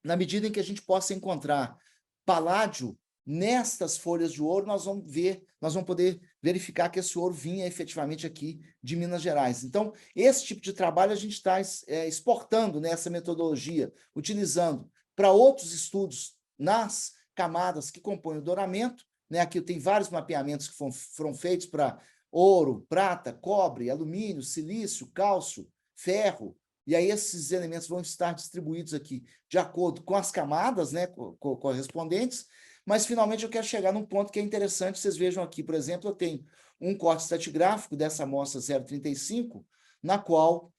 na medida em que a gente possa encontrar paládio nestas folhas de ouro, nós vamos poder verificar que esse ouro vinha efetivamente aqui de Minas Gerais. Então, esse tipo de trabalho a gente está exportando nessa metodologia, utilizando para outros estudos nas camadas que compõem o douramento, né? Aqui tem vários mapeamentos que foram feitos para ouro, prata, cobre, alumínio, silício, cálcio, ferro, e aí esses elementos vão estar distribuídos aqui de acordo com as camadas, né, correspondentes, mas finalmente eu quero chegar num ponto que é interessante. Vocês vejam aqui, por exemplo, eu tenho um corte estratigráfico dessa amostra 0,35, na qual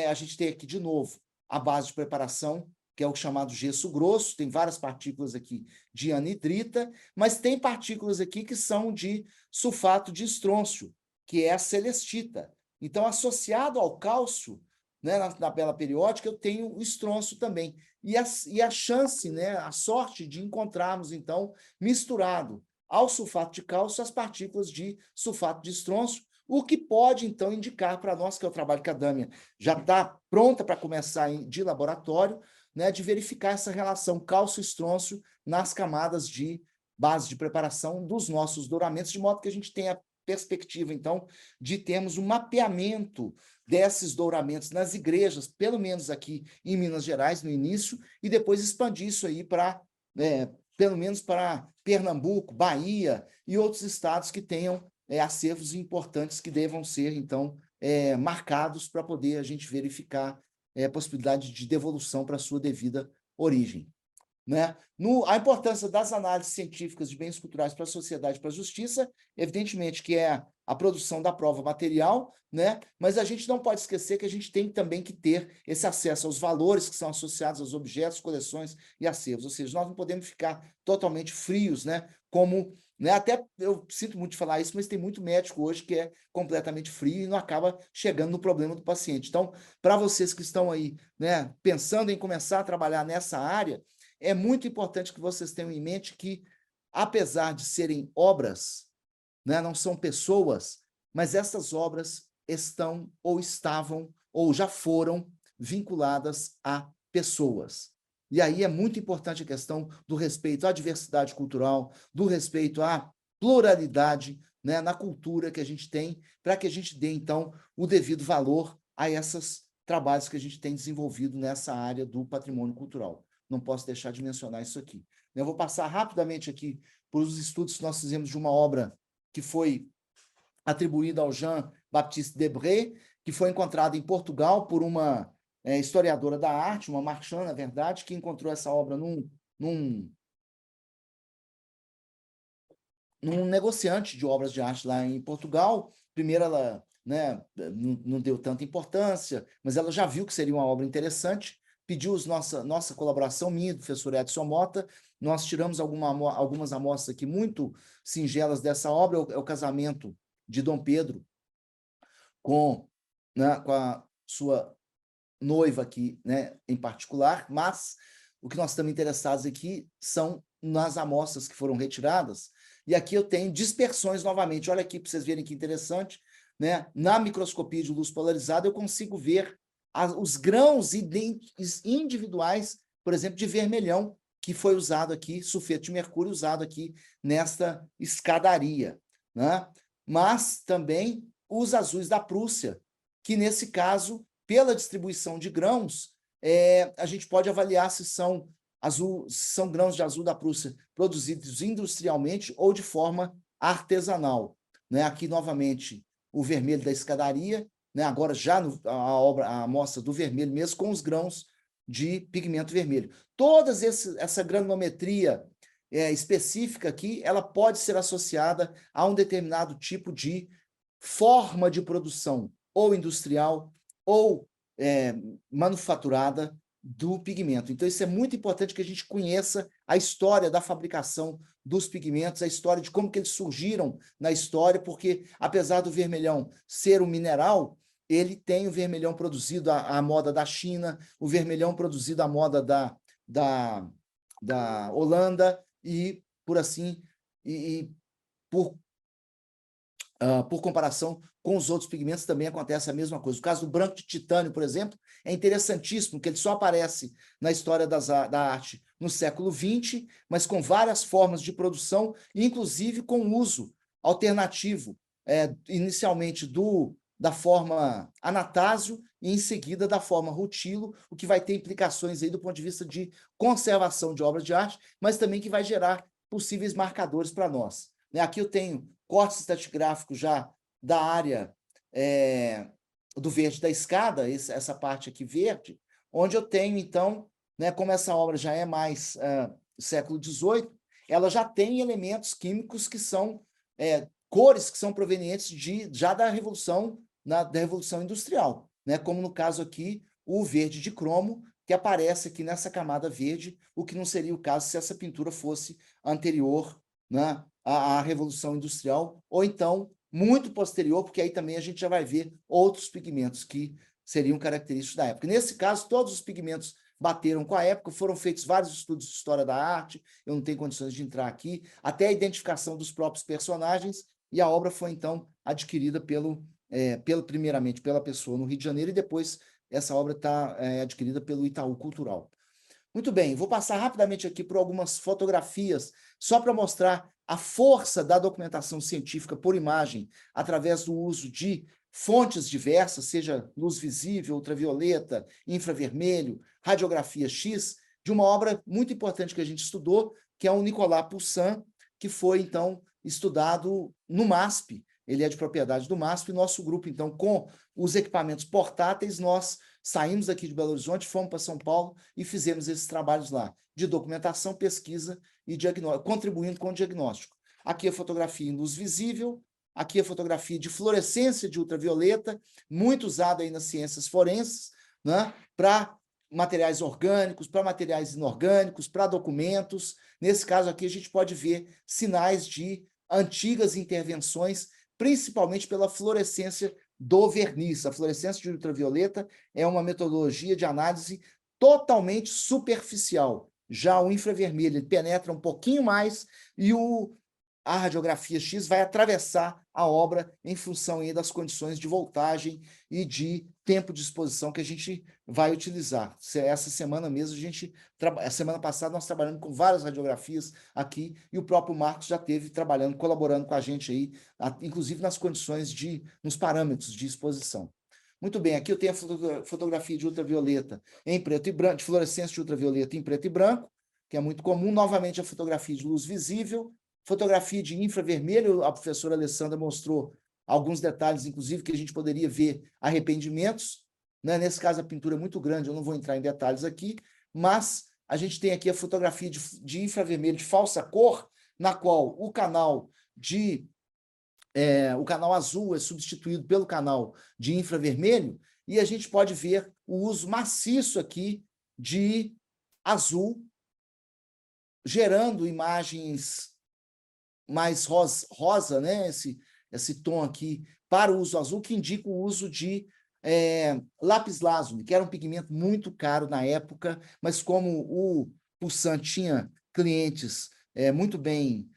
a gente tem aqui de novo a base de preparação, que é o chamado gesso grosso. Tem várias partículas aqui de anidrita, mas tem partículas aqui que são de sulfato de estrôncio, que é a celestita. Então, associado ao cálcio, né, na tabela periódica, eu tenho o estrôncio também. E a chance, né, a sorte de encontrarmos, então, misturado ao sulfato de cálcio, as partículas de sulfato de estrôncio, o que pode, então, indicar para nós, que é o trabalho que a Dâmia já está pronta para começar de laboratório, né, de verificar essa relação cálcio-estrôncio nas camadas de base de preparação dos nossos douramentos, de modo que a gente tenha perspectiva, então, de termos um mapeamento desses douramentos nas igrejas, pelo menos aqui em Minas Gerais, no início, e depois expandir isso aí para, pelo menos para Pernambuco, Bahia e outros estados que tenham acervos importantes que devam ser, então, marcados para poder a gente verificar a possibilidade de devolução para a sua devida origem. Né? A importância das análises científicas de bens culturais para a sociedade e para a justiça, evidentemente que é a produção da prova material, né? Mas a gente não pode esquecer que a gente tem também que ter esse acesso aos valores que são associados aos objetos, coleções e acervos, ou seja, nós não podemos ficar totalmente frios, né? Como, né? Até eu sinto muito de falar isso, mas tem muito médico hoje que é completamente frio e não acaba chegando no problema do paciente. Então, para vocês que estão aí, né, pensando em começar a trabalhar nessa área, é muito importante que vocês tenham em mente que, apesar de serem obras, né, não são pessoas, mas essas obras estão ou estavam ou já foram vinculadas a pessoas. E aí é muito importante a questão do respeito à diversidade cultural, do respeito à pluralidade, né, na cultura que a gente tem, para que a gente dê, então, o devido valor a esses trabalhos que a gente tem desenvolvido nessa área do patrimônio cultural. Não posso deixar de mencionar isso aqui. Eu vou passar rapidamente aqui por os estudos que nós fizemos de uma obra que foi atribuída ao Jean-Baptiste Debré, que foi encontrada em Portugal por uma historiadora da arte, uma marchand, na verdade, que encontrou essa obra num negociante de obras de arte lá em Portugal. Primeiro ela, né, não deu tanta importância, mas ela já viu que seria uma obra interessante, pediu nossa colaboração, minha, do professor Edson Mota. Nós tiramos algumas amostras aqui muito singelas dessa obra. É o casamento de Dom Pedro com a sua noiva aqui, né, em particular, mas o que nós estamos interessados aqui são nas amostras que foram retiradas. E aqui eu tenho dispersões novamente. Olha aqui para vocês verem que interessante, né? Na microscopia de luz polarizada eu consigo ver os grãos individuais, por exemplo, de vermelhão, que foi usado aqui, sulfeto de mercúrio usado aqui nesta escadaria, né? Mas também os azuis da Prússia, que nesse caso, pela distribuição de grãos, a gente pode avaliar se são grãos de azul da Prússia produzidos industrialmente ou de forma artesanal, né? Aqui, novamente, o vermelho da escadaria, né? Agora já a amostra do vermelho mesmo com os grãos de pigmento vermelho. Essa granulometria específica aqui, ela pode ser associada a um determinado tipo de forma de produção, ou industrial, ou manufaturada do pigmento. Então, isso é muito importante que a gente conheça a história da fabricação dos pigmentos, a história de como que eles surgiram na história, porque, apesar do vermelhão ser um mineral, ele tem o vermelhão produzido à moda da China, o vermelhão produzido à moda da Holanda, e por comparação com os outros pigmentos também acontece a mesma coisa. O caso do branco de titânio, por exemplo, é interessantíssimo, que ele só aparece na história da arte no século XX, mas com várias formas de produção, inclusive com uso alternativo, inicialmente da forma anatásio e em seguida da forma rutilo, o que vai ter implicações aí do ponto de vista de conservação de obras de arte, mas também que vai gerar possíveis marcadores para nós. Aqui eu tenho cortes estratigráficos já da área do verde da escada, essa parte aqui verde, onde eu tenho, então, como essa obra já é mais século XVIII, ela já tem elementos químicos que são cores que são provenientes já da Revolução Industrial, como no caso aqui, o verde de cromo, que aparece aqui nessa camada verde, o que não seria o caso se essa pintura fosse anterior, à Revolução Industrial, ou então muito posterior, porque aí também a gente já vai ver outros pigmentos que seriam característicos da época. Nesse caso, todos os pigmentos bateram com a época, foram feitos vários estudos de história da arte, eu não tenho condições de entrar aqui, até a identificação dos próprios personagens, e a obra foi, então, adquirida primeiramente pela pessoa no Rio de Janeiro, e depois essa obra está adquirida pelo Itaú Cultural. Muito bem, vou passar rapidamente aqui por algumas fotografias, só para mostrar a força da documentação científica por imagem, através do uso de fontes diversas, seja luz visível, ultravioleta, infravermelho, radiografia X, de uma obra muito importante que a gente estudou, que é o Nicolas Poussin, que foi, então, estudado no MASP. Ele é de propriedade do MASP, e nosso grupo, então, com os equipamentos portáteis, nós saímos daqui de Belo Horizonte, fomos para São Paulo e fizemos esses trabalhos lá, de documentação, pesquisa e diagnóstico, contribuindo com o diagnóstico. Aqui a fotografia em luz visível, aqui a fotografia de fluorescência de ultravioleta, muito usada aí nas ciências forenses, para materiais orgânicos, para materiais inorgânicos, para documentos. Nesse caso aqui, a gente pode ver sinais de antigas intervenções, principalmente pela fluorescência do verniz. A fluorescência de ultravioleta é uma metodologia de análise totalmente superficial. Já o infravermelho ele penetra um pouquinho mais e a radiografia X vai atravessar a obra em função aí das condições de voltagem e de tempo de exposição que a gente vai utilizar. Essa semana mesmo, a semana passada, nós trabalhamos com várias radiografias aqui, e o próprio Marcos já esteve colaborando com a gente aí, inclusive nas condições nos parâmetros de exposição. Muito bem, aqui eu tenho a fotografia de ultravioleta em preto e branco, de fluorescência de ultravioleta em preto e branco, que é muito comum. Novamente, a fotografia de luz visível, fotografia de infravermelho. A professora Alessandra mostrou alguns detalhes, inclusive, que a gente poderia ver arrependimentos. Nesse caso, a pintura é muito grande, eu não vou entrar em detalhes aqui, mas a gente tem aqui a fotografia de infravermelho de falsa cor, na qual o canal azul é substituído pelo canal de infravermelho, e a gente pode ver o uso maciço aqui de azul, gerando imagens mais rosa, esse tom aqui para o uso azul, que indica o uso de lápis lazuli, que era um pigmento muito caro na época, mas como o Poussin tinha clientes muito bem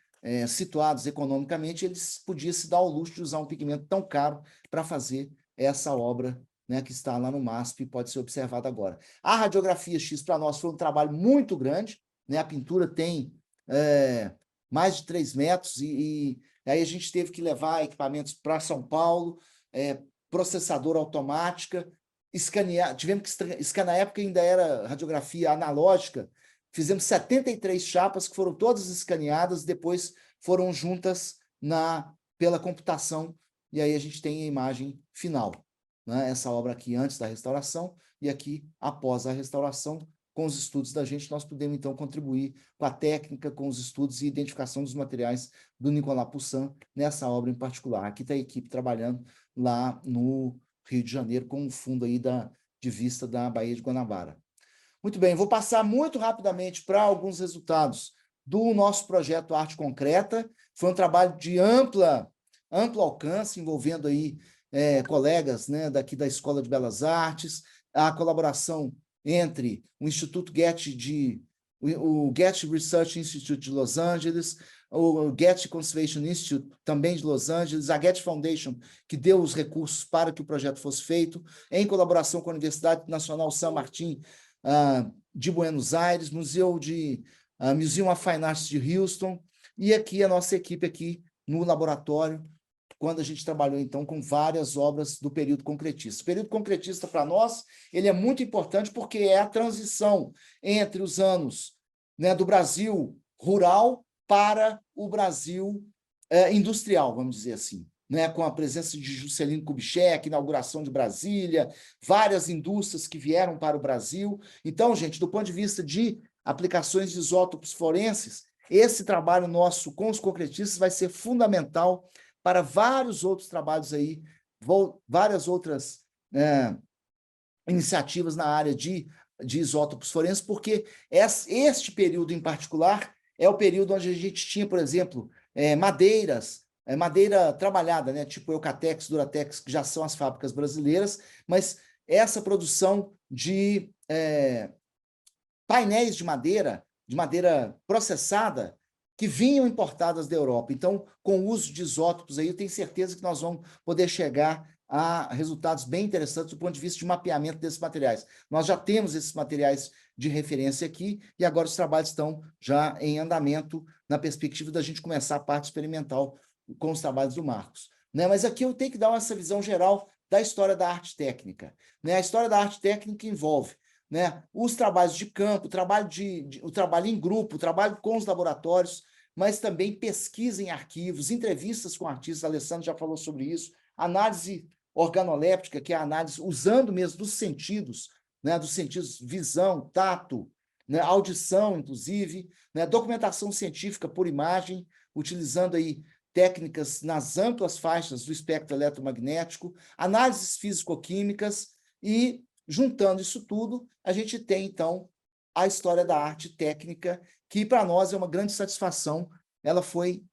situados economicamente, eles podiam se dar ao luxo de usar um pigmento tão caro para fazer essa obra, que está lá no MASP e pode ser observada agora. A radiografia X para nós foi um trabalho muito grande, a pintura tem mais de 3 metros, e aí a gente teve que levar equipamentos para São Paulo, processadora automática, escanear, tivemos que escanear, na época ainda era radiografia analógica, fizemos 73 chapas que foram todas escaneadas, depois foram juntas pela computação e aí a gente tem a imagem final, né? Essa obra aqui antes da restauração e aqui após a restauração. Com os estudos da gente, nós podemos, então, contribuir com a técnica, com os estudos e identificação dos materiais do Nicolas Poussin nessa obra em particular. Aqui está a equipe trabalhando lá no Rio de Janeiro, com um fundo aí de vista da Baía de Guanabara. Muito bem, vou passar muito rapidamente para alguns resultados do nosso projeto Arte Concreta. Foi um trabalho de amplo alcance, envolvendo aí colegas, né, daqui da Escola de Belas Artes, a colaboração entre o Instituto Getty o Getty Research Institute de Los Angeles, o Getty Conservation Institute, também de Los Angeles, a Getty Foundation, que deu os recursos para que o projeto fosse feito, em colaboração com a Universidade Nacional San Martín de Buenos Aires, Museum of Fine Arts de Houston, e aqui a nossa equipe aqui no laboratório, quando a gente trabalhou, então, com várias obras do período concretista. O período concretista, para nós, ele é muito importante porque é a transição entre os anos, né, do Brasil rural para o Brasil industrial, vamos dizer assim, né, com a presença de Juscelino Kubitschek, inauguração de Brasília, várias indústrias que vieram para o Brasil. Então, gente, do ponto de vista de aplicações de isótopos forenses, esse trabalho nosso com os concretistas vai ser fundamental para vários outros trabalhos aí, várias outras iniciativas na área de isótopos forenses, porque este período em particular é o período onde a gente tinha, por exemplo, madeira trabalhada, né, tipo Eucatex, Duratex, que já são as fábricas brasileiras, mas essa produção de painéis de madeira processada, que vinham importadas da Europa. Então, com o uso de isótopos, aí, eu tenho certeza que nós vamos poder chegar a resultados bem interessantes do ponto de vista de mapeamento desses materiais. Nós já temos esses materiais de referência aqui, e agora os trabalhos estão já em andamento, na perspectiva da gente começar a parte experimental com os trabalhos do Marcos. Né? Mas aqui eu tenho que dar essa visão geral da história da arte técnica. Né? A história da arte técnica envolve, né, os trabalhos de campo, o trabalho em grupo, o trabalho com os laboratórios, mas também pesquisa em arquivos, entrevistas com artistas, a Alessandra já falou sobre isso, análise organoléptica, que é a análise usando mesmo dos sentidos, né, dos sentidos visão, tato, né, audição, inclusive, né, documentação científica por imagem, utilizando aí técnicas nas amplas faixas do espectro eletromagnético, análises físico-químicas e, juntando isso tudo, a gente tem, então, a história da arte técnica, que para nós é uma grande satisfação. Ela foi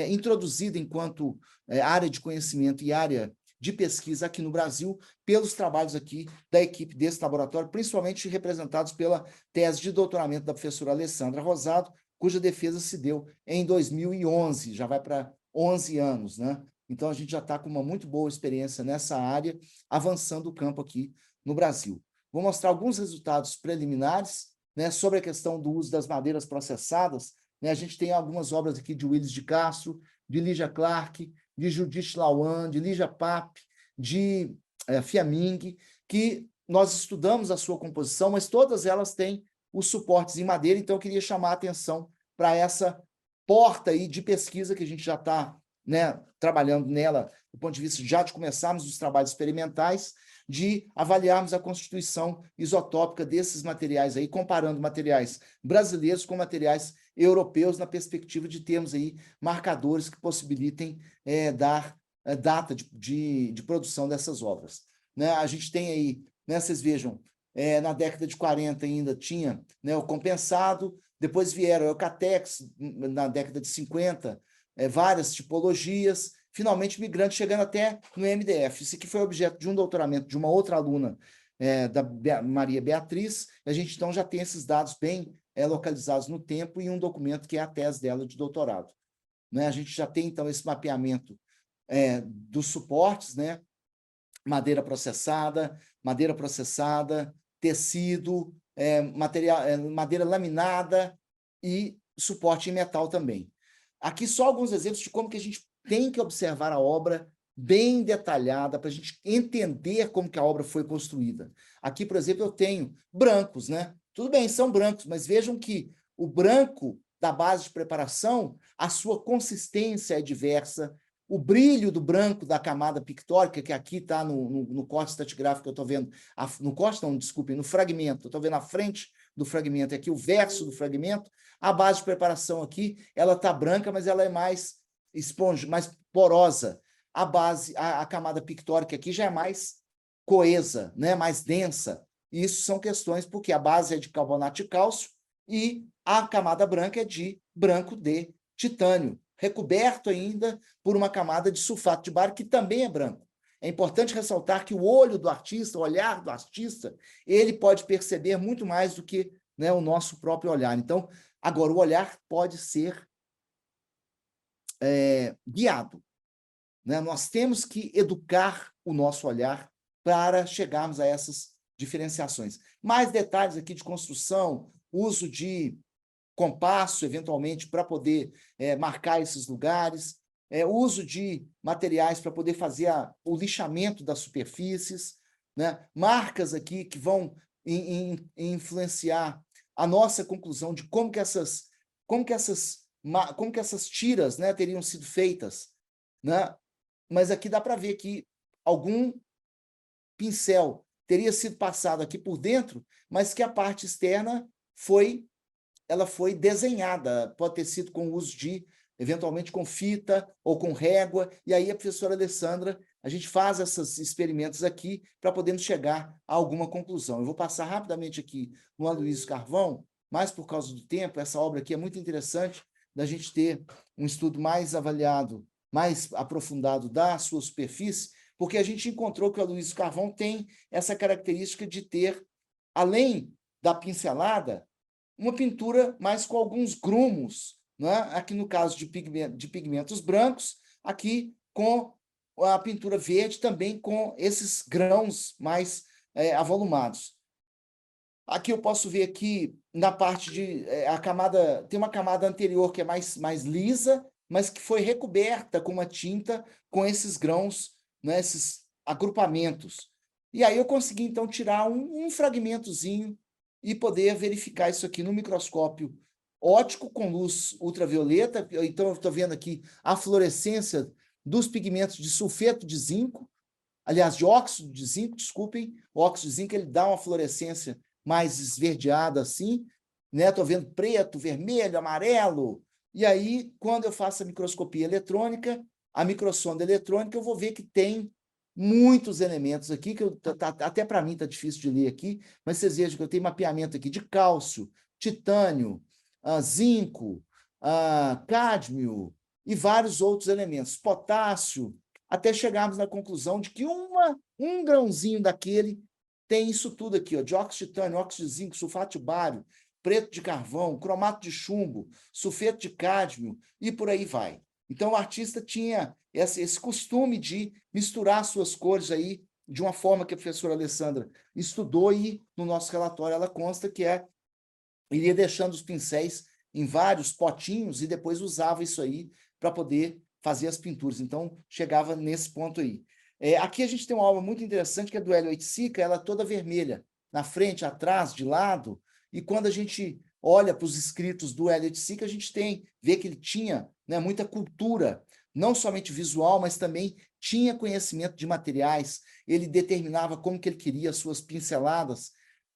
introduzida enquanto área de conhecimento e área de pesquisa aqui no Brasil, pelos trabalhos aqui da equipe desse laboratório, principalmente representados pela tese de doutoramento da professora Alessandra Rosado, cuja defesa se deu em 2011, já vai para 11 anos, né? Então, a gente já está com uma muito boa experiência nessa área, avançando o campo aqui no Brasil. Vou mostrar alguns resultados preliminares, né, sobre a questão do uso das madeiras processadas. Né? A gente tem algumas obras aqui de Willis de Castro, de Lígia Clark, de Judith Lawan, de Lígia Papp, de Fiaming, que nós estudamos a sua composição, mas todas elas têm os suportes em madeira, então eu queria chamar a atenção para essa porta aí de pesquisa que a gente já está, né, trabalhando nela, do ponto de vista já de começarmos os trabalhos experimentais, de avaliarmos a constituição isotópica desses materiais aí, comparando materiais brasileiros com materiais europeus, na perspectiva de termos aí marcadores que possibilitem dar data de produção dessas obras. Né? A gente tem aí, né, vocês vejam, na década de 40 ainda tinha, né, o compensado, depois vieram o Eucatex, na década de 50, várias tipologias, finalmente migrante chegando até no MDF. Isso aqui foi objeto de um doutoramento de uma outra aluna, da Maria Beatriz, e a gente então já tem esses dados bem localizados no tempo e um documento que é a tese dela de doutorado. Né? A gente já tem então esse mapeamento dos suportes, né? madeira processada, tecido, madeira laminada e suporte em metal também. Aqui só alguns exemplos de como que a gente tem que observar a obra bem detalhada para a gente entender como que a obra foi construída. Aqui, por exemplo, eu tenho brancos, né? Tudo bem, são brancos, mas vejam que o branco da base de preparação, a sua consistência é diversa, o brilho do branco da camada pictórica, que aqui está no corte estratigráfico que eu estou vendo, no corte não, desculpem, no fragmento, eu estou vendo a frente do fragmento, aqui o verso do fragmento, a base de preparação aqui, ela está branca, mas ela é mais esponja, mais porosa. A camada pictórica aqui já é mais coesa, né, mais densa. Isso são questões porque a base é de carbonato de cálcio e a camada branca é de branco de titânio, recoberto ainda por uma camada de sulfato de bário, que também é branco. É importante ressaltar que o olho do artista, o olhar do artista, ele pode perceber muito mais do que, né, o nosso próprio olhar. Então, agora, o olhar pode ser guiado, né? Nós temos que educar o nosso olhar para chegarmos a essas diferenciações. Mais detalhes aqui de construção, uso de compasso, eventualmente, para poder marcar esses lugares, uso de materiais para poder fazer o lixamento das superfícies, né? Marcas aqui que vão influenciar a nossa conclusão de como que essas tiras, né, teriam sido feitas, né? Mas aqui dá para ver que algum pincel teria sido passado aqui por dentro, mas que a parte externa foi desenhada, pode ter sido com o uso de, eventualmente, com fita ou com régua, e aí a professora Alessandra, a gente faz esses experimentos aqui para podermos chegar a alguma conclusão. Eu vou passar rapidamente aqui no Aloysio Carvão, mas por causa do tempo, essa obra aqui é muito interessante da gente ter um estudo mais avaliado, mais aprofundado da sua superfície, porque a gente encontrou que o Aloysio Carvão tem essa característica de ter, além da pincelada, uma pintura mais com alguns grumos, né? Aqui no caso de pigmentos brancos, aqui com a pintura verde, também com esses grãos mais avolumados. Aqui eu posso ver aqui na parte de a camada, tem uma camada anterior que é mais lisa, mas que foi recoberta com uma tinta com esses grãos, né, esses agrupamentos. E aí eu consegui, então, tirar um fragmentozinho e poder verificar isso aqui no microscópio óptico com luz ultravioleta. Então, eu estou vendo aqui a fluorescência dos pigmentos de sulfeto de zinco, aliás, de óxido de zinco, desculpem, o óxido de zinco ele dá uma fluorescência mais esverdeada assim, né? Estou vendo preto, vermelho, amarelo. E aí, quando eu faço a microscopia eletrônica, a microsonda eletrônica, eu vou ver que tem muitos elementos aqui, que até para mim está difícil de ler aqui, mas vocês vejam que eu tenho mapeamento aqui de cálcio, titânio, zinco, cádmio e vários outros elementos, potássio, até chegarmos na conclusão de que um grãozinho daquele tem isso tudo aqui, ó, de óxido de titânio, óxido de zinco, sulfato de bário, preto de carvão, cromato de chumbo, sulfeto de cádmio e por aí vai. Então, o artista tinha esse costume de misturar suas cores aí de uma forma que a professora Alessandra estudou e no nosso relatório ela consta que ele ia deixando os pincéis em vários potinhos e depois usava isso aí para poder fazer as pinturas. Então, chegava nesse ponto aí. Aqui a gente tem uma obra muito interessante que é do Hélio Oiticica, ela é toda vermelha, na frente, atrás, de lado, e quando a gente olha para os escritos do Hélio Oiticica, a gente vê que ele tinha, né, muita cultura, não somente visual, mas também tinha conhecimento de materiais, ele determinava como que ele queria as suas pinceladas,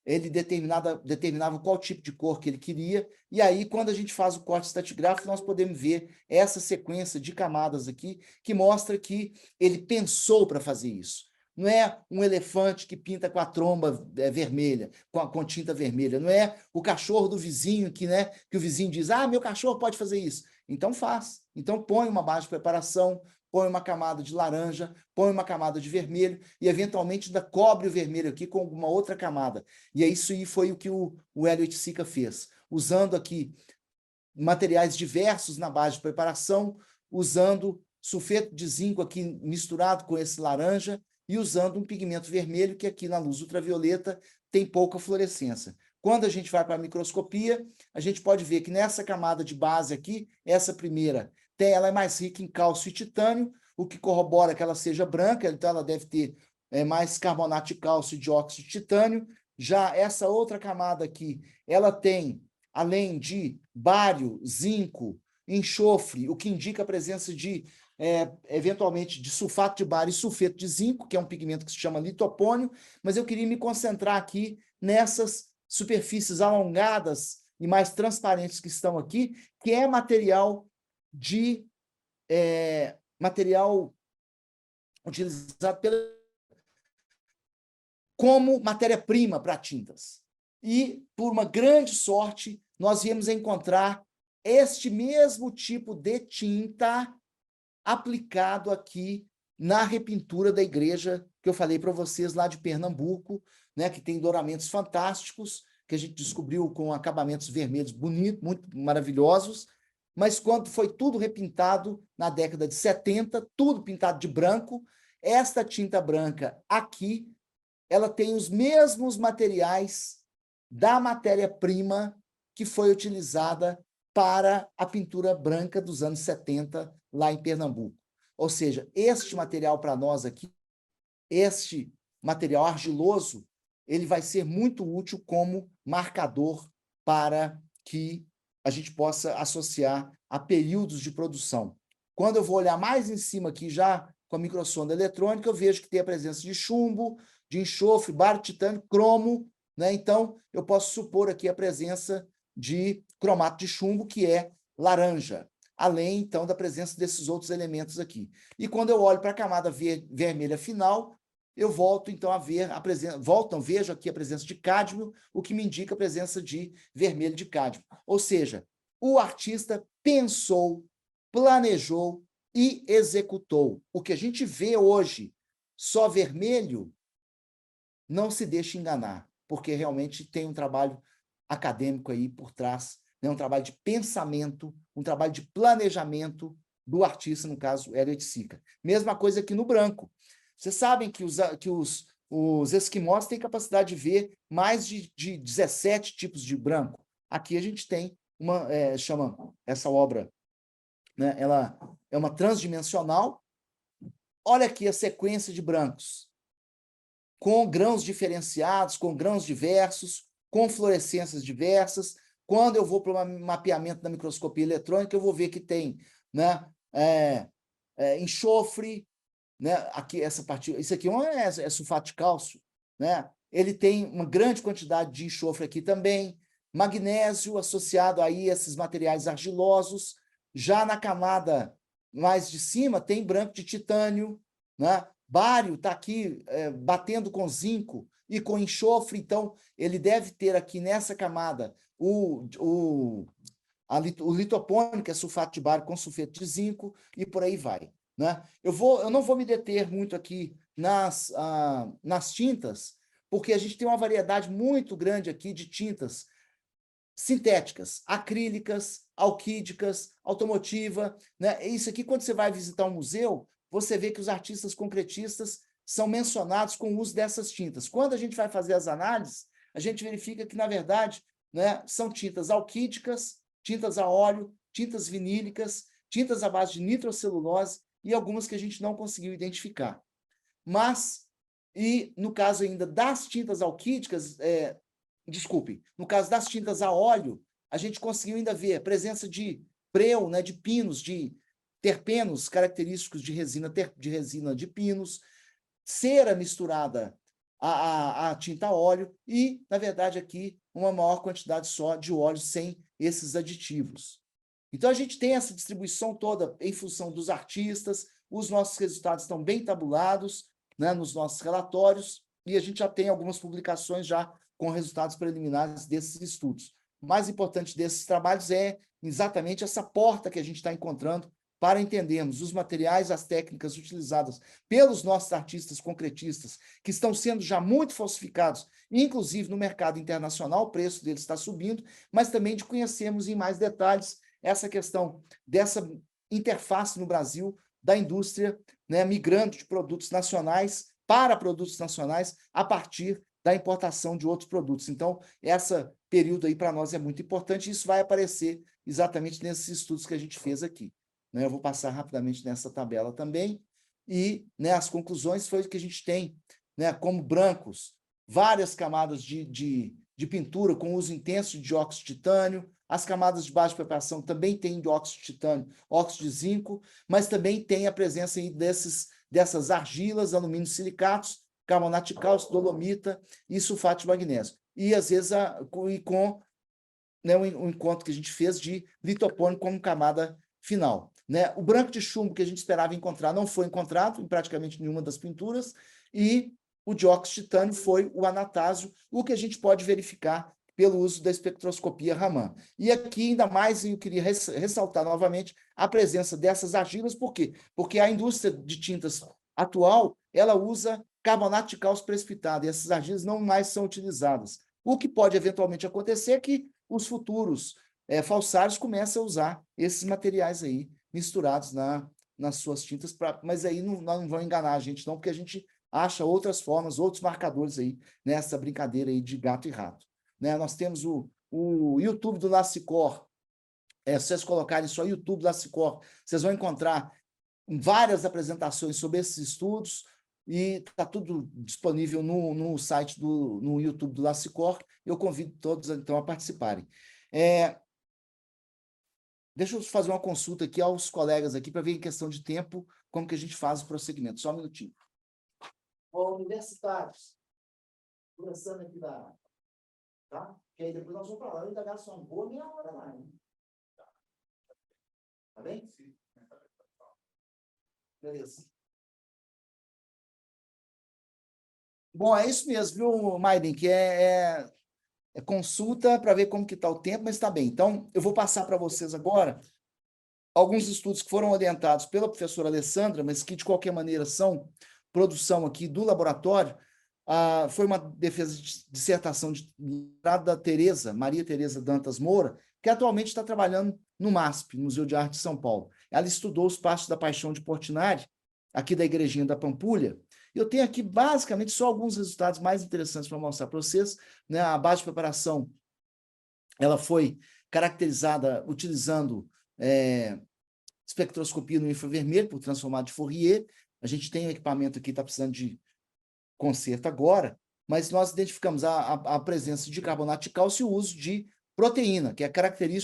ele determinava qual tipo de cor que ele queria, e aí, quando a gente faz o corte estratigráfico, nós podemos ver essa sequência de camadas aqui, que mostra que ele pensou para fazer isso. Não é um elefante que pinta com a tromba vermelha, com tinta vermelha, não é o cachorro do vizinho que o vizinho diz, meu cachorro pode fazer isso. Então faz. Então põe uma base de preparação, põe uma camada de laranja, põe uma camada de vermelho e, eventualmente, ainda cobre o vermelho aqui com uma outra camada. E isso aí foi o que o Hélio Oiticica fez, usando aqui materiais diversos na base de preparação, usando sulfeto de zinco aqui misturado com esse laranja e usando um pigmento vermelho que aqui na luz ultravioleta tem pouca fluorescência. Quando a gente vai para a microscopia, a gente pode ver que nessa camada de base aqui, essa primeira, ela é mais rica em cálcio e titânio, o que corrobora que ela seja branca, então ela deve ter mais carbonato de cálcio e dióxido de titânio. Já essa outra camada aqui, ela tem, além de bário, zinco, enxofre, o que indica a presença de eventualmente de sulfato de bário e sulfeto de zinco, que é um pigmento que se chama litopônio, mas eu queria me concentrar aqui nessas superfícies alongadas e mais transparentes que estão aqui, que é material utilizado como matéria-prima para tintas. E, por uma grande sorte, nós viemos encontrar este mesmo tipo de tinta aplicado aqui na repintura da igreja que eu falei para vocês lá de Pernambuco, né, que tem douramentos fantásticos, que a gente descobriu com acabamentos vermelhos bonitos, muito maravilhosos, mas quando foi tudo repintado na década de 70, tudo pintado de branco, esta tinta branca aqui, ela tem os mesmos materiais da matéria-prima que foi utilizada para a pintura branca dos anos 70, lá em Pernambuco. Ou seja, este material para nós aqui, este material argiloso, ele vai ser muito útil como marcador para que a gente possa associar a períodos de produção. Quando eu vou olhar mais em cima aqui, já com a microsonda eletrônica, eu vejo que tem a presença de chumbo, de enxofre, bário, titânio, cromo, né? Então, eu posso supor aqui a presença de cromato de chumbo, que é laranja, além, então, da presença desses outros elementos aqui. E quando eu olho para a camada vermelha final, eu volto, então, a ver a presença, vejo aqui a presença de cádmio, o que me indica a presença de vermelho de cádmio. Ou seja, o artista pensou, planejou e executou. O que a gente vê hoje, só vermelho, não se deixe enganar, porque realmente tem um trabalho acadêmico aí por trás, né? Um trabalho de pensamento, um trabalho de planejamento do artista, no caso, Hélio Oiticica. Mesma coisa aqui no branco. Vocês sabem que os esquimós têm capacidade de ver mais de 17 tipos de branco. Aqui a gente tem chama essa obra, né? Ela é uma transdimensional. Olha aqui a sequência de brancos, com grãos diferenciados, com grãos diversos, com fluorescências diversas. Quando eu vou para o mapeamento da microscopia eletrônica, eu vou ver que tem, né, enxofre, né, aqui, isso aqui é sulfato de cálcio, né? Ele tem uma grande quantidade de enxofre aqui também, magnésio associado aí a esses materiais argilosos. Já na camada mais de cima tem branco de titânio, né? Bário está aqui batendo com zinco e com enxofre, então ele deve ter aqui nessa camada o litopônio, que é sulfato de bário com sulfeto de zinco, e por aí vai, né? Eu não vou me deter muito aqui nas tintas, porque a gente tem uma variedade muito grande aqui de tintas sintéticas, acrílicas, alquídicas, automotiva, né? Isso aqui, quando você vai visitar um museu, você vê que os artistas concretistas são mencionados com o uso dessas tintas. Quando a gente vai fazer as análises, a gente verifica que, na verdade, né, são tintas alquídicas, tintas a óleo, tintas vinílicas, tintas à base de nitrocelulose e algumas que a gente não conseguiu identificar. Mas, e no caso ainda das tintas alquídicas, no caso das tintas a óleo, a gente conseguiu ainda ver a presença de breu, né, de pinos, de terpenos característicos de resina de pinos, cera misturada a tinta a óleo e, na verdade, aqui uma maior quantidade só de óleo sem esses aditivos. Então, a gente tem essa distribuição toda em função dos artistas, os nossos resultados estão bem tabulados, né, nos nossos relatórios, e a gente já tem algumas publicações já com resultados preliminares desses estudos. O mais importante desses trabalhos é exatamente essa porta que a gente está encontrando para entendermos os materiais, as técnicas utilizadas pelos nossos artistas concretistas, que estão sendo já muito falsificados, inclusive no mercado internacional, o preço deles está subindo, mas também de conhecermos em mais detalhes essa questão dessa interface no Brasil da indústria, né, migrando de produtos nacionais para produtos nacionais a partir da importação de outros produtos. Então, esse período aí para nós é muito importante e isso vai aparecer exatamente nesses estudos que a gente fez aqui. Eu vou passar rapidamente nessa tabela também. E, né, as conclusões foi que a gente tem, né, como brancos, várias camadas de pintura com uso intenso de dióxido de titânio, As camadas de baixa preparação também têm dióxido de titânio, óxido de zinco, mas também tem a presença aí dessas argilas, alumínio silicatos, carbonato de cálcio, dolomita e sulfato de magnésio. E, às vezes, com né, o encontro que a gente fez de litopônio como camada final. Né? O branco de chumbo que a gente esperava encontrar não foi encontrado em praticamente nenhuma das pinturas, e o dióxido de titânio foi o anatásio, o que a gente pode verificar pelo uso da espectroscopia Raman. E aqui, ainda mais, eu queria ressaltar novamente a presença dessas argilas, por quê? Porque a indústria de tintas atual, ela usa carbonato de cálcio precipitado, e essas argilas não mais são utilizadas. O que pode eventualmente acontecer é que os futuros falsários começam a usar esses materiais aí, misturados nas suas tintas, mas aí não vão enganar a gente não, porque a gente acha outras formas, outros marcadores aí, nessa brincadeira aí de gato e rato. Né? Nós temos o YouTube do LaCiCor. Se vocês colocarem só YouTube do LaCiCor, vocês vão encontrar várias apresentações sobre esses estudos, e está tudo disponível no site no YouTube do LaCiCor. Eu convido todos, então, a participarem. Deixa eu fazer uma consulta aqui aos colegas aqui para ver em questão de tempo como que a gente faz o prosseguimento. Só um minutinho. Universitários, começando aqui tá? Que aí depois nós vamos para lá, eu ainda gasto uma boa meia hora lá, hein? Tá bem? Beleza. Bom, é isso mesmo, viu, Maiden, que é consulta para ver como que está o tempo, mas está bem. Então, eu vou passar para vocês agora alguns estudos que foram orientados pela professora Alessandra, mas que, de qualquer maneira, são produção aqui do laboratório. Foi uma defesa de dissertação da Maria Tereza Dantas Moura, que atualmente está trabalhando no MASP, Museu de Arte de São Paulo. Ela estudou os Passos da Paixão de Portinari, aqui da Igrejinha da Pampulha. Eu tenho aqui, basicamente, só alguns resultados mais interessantes para mostrar para vocês. Né? A base de preparação ela foi caracterizada utilizando espectroscopia no infravermelho, por transformado de Fourier. A gente tem um equipamento aqui que está precisando de conserto agora, mas nós identificamos a presença de carbonato de cálcio e o uso de proteína, que é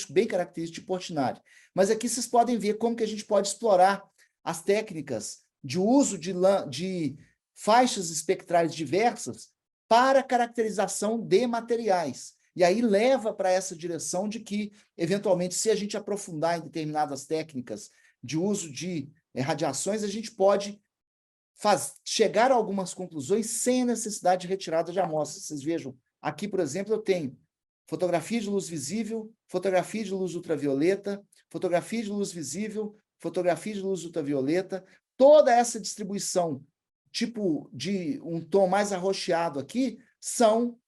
bem característico de Portinari. Mas aqui vocês podem ver como que a gente pode explorar as técnicas de uso de faixas espectrais diversas para caracterização de materiais. E aí leva para essa direção de que, eventualmente, se a gente aprofundar em determinadas técnicas de uso de radiações, a gente pode chegar a algumas conclusões sem a necessidade de retirada de amostras. Vocês vejam, aqui, por exemplo, eu tenho fotografia de luz visível, fotografia de luz ultravioleta, fotografia de luz visível, fotografia de luz ultravioleta, toda essa distribuição, tipo de um tom mais arroxeado aqui, são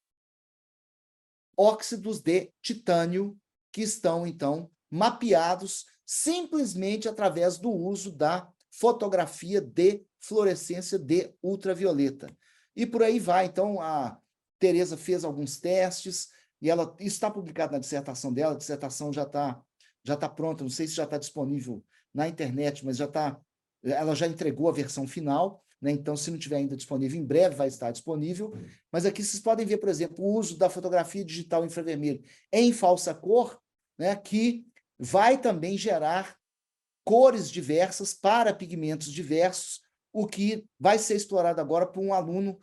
óxidos de titânio que estão, então, mapeados simplesmente através do uso da fotografia de fluorescência de ultravioleta. E por aí vai. Então, a Tereza fez alguns testes, e isso está publicado na dissertação dela, a dissertação já tá pronta, não sei se já está disponível na internet, mas ela já entregou a versão final, né? Então, se não estiver ainda disponível, em breve vai estar disponível. Mas aqui vocês podem ver, por exemplo, o uso da fotografia digital infravermelho em falsa cor, né? Que vai também gerar cores diversas para pigmentos diversos, o que vai ser explorado agora por um aluno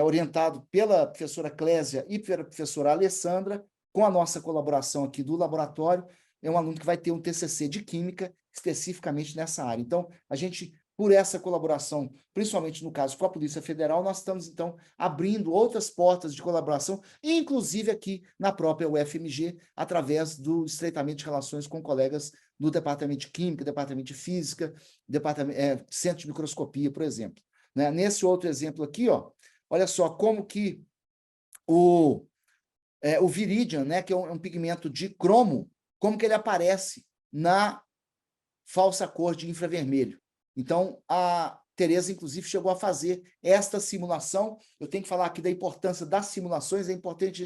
orientado pela professora Clésia e pela professora Alessandra, com a nossa colaboração aqui do laboratório. É um aluno que vai ter um TCC de Química especificamente nessa área. Então, a gente, por essa colaboração, principalmente no caso com a Polícia Federal, nós estamos, então, abrindo outras portas de colaboração, inclusive aqui na própria UFMG, através do estreitamento de relações com colegas do Departamento de Química, Departamento de Física, Centro de Microscopia, por exemplo. Né? Nesse outro exemplo aqui, olha só como que o viridian, né, que é um pigmento de cromo, como que ele aparece na falsa cor de infravermelho. Então, a Tereza, inclusive, chegou a fazer esta simulação. Eu tenho que falar aqui da importância das simulações. É importante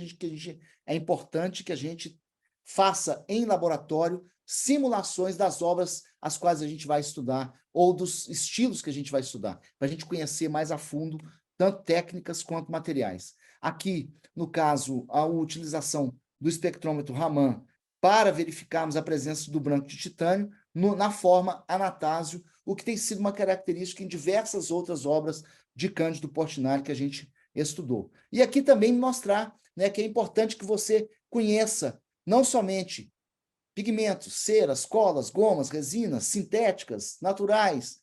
que a gente faça em laboratório simulações das obras as quais a gente vai estudar, ou dos estilos que a gente vai estudar, para a gente conhecer mais a fundo tanto técnicas quanto materiais. Aqui, no caso, a utilização do espectrômetro Raman para verificarmos a presença do branco de titânio na forma anatásio, o que tem sido uma característica em diversas outras obras de Cândido Portinari que a gente estudou. E aqui também mostrar, né, que é importante que você conheça não somente pigmentos, ceras, colas, gomas, resinas, sintéticas, naturais,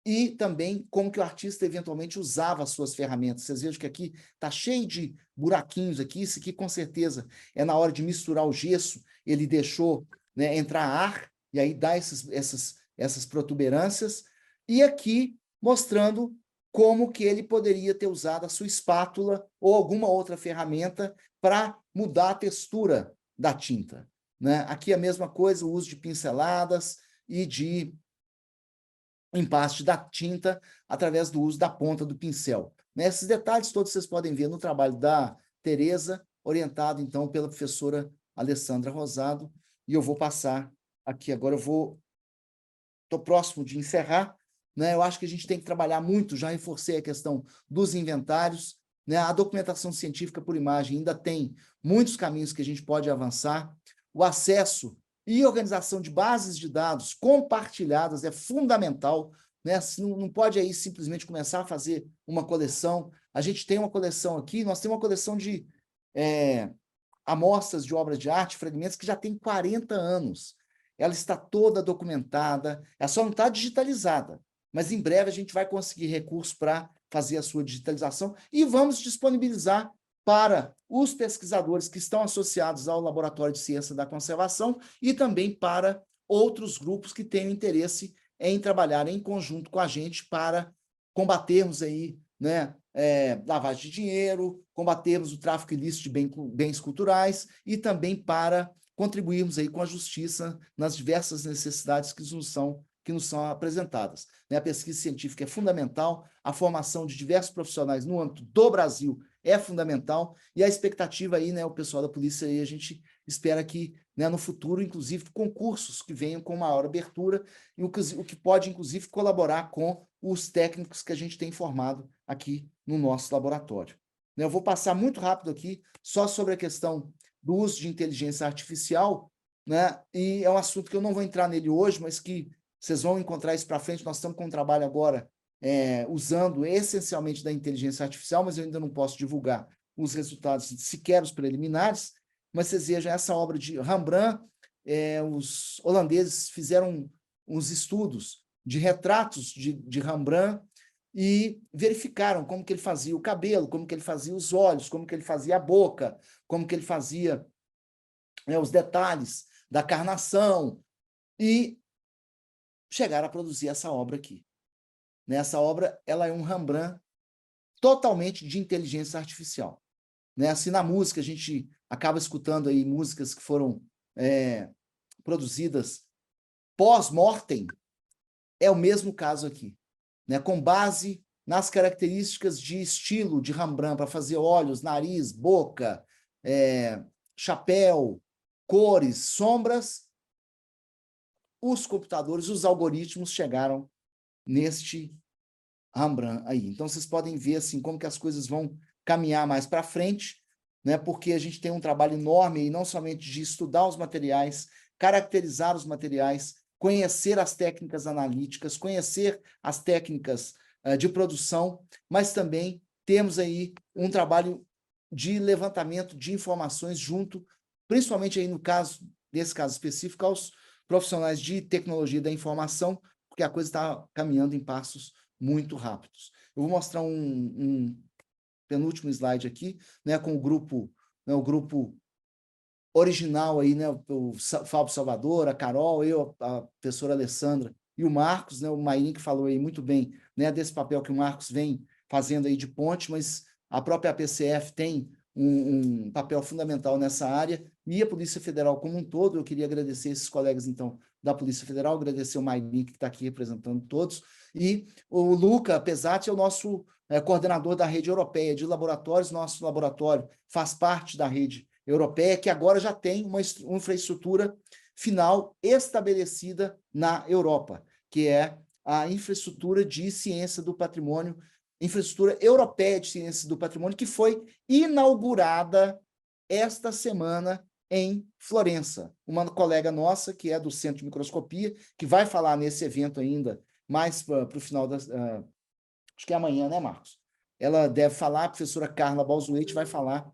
e também como que o artista eventualmente usava as suas ferramentas. Vocês vejam que aqui está cheio de buraquinhos aqui, isso aqui com certeza é na hora de misturar o gesso, ele deixou, né, entrar ar, e aí dá essas protuberâncias, e aqui mostrando como que ele poderia ter usado a sua espátula ou alguma outra ferramenta para mudar a textura da tinta, né? Aqui a mesma coisa, o uso de pinceladas e de empaste da tinta através do uso da ponta do pincel. Esses detalhes todos vocês podem ver no trabalho da Tereza, orientado, então, pela professora Alessandra Rosado, e eu vou passar aqui agora, estou próximo de encerrar, né? Eu acho que a gente tem que trabalhar muito, já reforcei a questão dos inventários, né? A documentação científica por imagem ainda tem muitos caminhos que a gente pode avançar, o acesso e organização de bases de dados compartilhadas é fundamental, né? Não pode aí simplesmente começar a fazer uma coleção. A gente tem uma coleção aqui, nós temos uma coleção de amostras de obras de arte, fragmentos, que já tem 40 anos. Ela está toda documentada, ela só não está digitalizada, mas em breve a gente vai conseguir recursos para fazer a sua digitalização e vamos disponibilizar para os pesquisadores que estão associados ao Laboratório de Ciência da Conservação e também para outros grupos que tenham interesse em trabalhar em conjunto com a gente para combatermos aí, né, lavagem de dinheiro, combatermos o tráfico ilícito de bens culturais e também para contribuirmos aí com a justiça nas diversas necessidades que nos são apresentadas. A pesquisa científica é fundamental, a formação de diversos profissionais no âmbito do Brasil é fundamental, e a expectativa aí, né, o pessoal da polícia aí, a gente espera que, né, no futuro, inclusive, concursos que venham com maior abertura, e o que pode, inclusive, colaborar com os técnicos que a gente tem formado aqui no nosso laboratório. Eu vou passar muito rápido aqui, só sobre a questão do uso de inteligência artificial, né, e é um assunto que eu não vou entrar nele hoje, mas que vocês vão encontrar isso para frente. Nós estamos com um trabalho agora usando essencialmente da inteligência artificial, mas eu ainda não posso divulgar os resultados, sequer os preliminares, mas vocês vejam essa obra de Rembrandt, os holandeses fizeram uns estudos de retratos de Rembrandt e verificaram como que ele fazia o cabelo, como que ele fazia os olhos, como que ele fazia a boca, como que ele fazia os detalhes da carnação, e chegaram a produzir essa obra aqui. Essa obra, ela é um Rembrandt totalmente de inteligência artificial. Assim, na música, a gente acaba escutando aí músicas que foram produzidas pós-mortem, é o mesmo caso aqui. Com base nas características de estilo de Rembrandt, para fazer olhos, nariz, boca, chapéu, cores, sombras, os computadores, os algoritmos chegaram neste Rembrandt aí. Então, vocês podem ver assim, como que as coisas vão caminhar mais para frente, né? Porque a gente tem um trabalho enorme aí, não somente de estudar os materiais, caracterizar os materiais, conhecer as técnicas analíticas, conhecer as técnicas de produção, mas também temos aí um trabalho de levantamento de informações junto, principalmente aí nesse caso específico, aos profissionais de tecnologia da informação, porque a coisa está caminhando em passos muito rápidos. Eu vou mostrar um penúltimo slide aqui, né, com o grupo original aí, né, o Fábio Salvador, a Carol, eu, a professora Alessandra e o Marcos, né, o Mairim que falou aí muito bem, né, desse papel que o Marcos vem fazendo aí de ponte, mas a própria APCF tem um papel fundamental nessa área, e a Polícia Federal como um todo. Eu queria agradecer esses colegas, então, da Polícia Federal, agradecer o Mairim, que está aqui representando todos, e o Luca Pesati é o nosso coordenador da rede europeia de laboratórios. Nosso laboratório faz parte da rede europeia, que agora já tem uma infraestrutura final estabelecida na Europa, que é a infraestrutura de ciência do patrimônio, infraestrutura europeia de ciência do patrimônio, que foi inaugurada esta semana em Florença. Uma colega nossa, que é do Centro de Microscopia, que vai falar nesse evento ainda, mais para o final da... acho que é amanhã, né, Marcos? Ela deve falar, a professora Carla Balzuete vai falar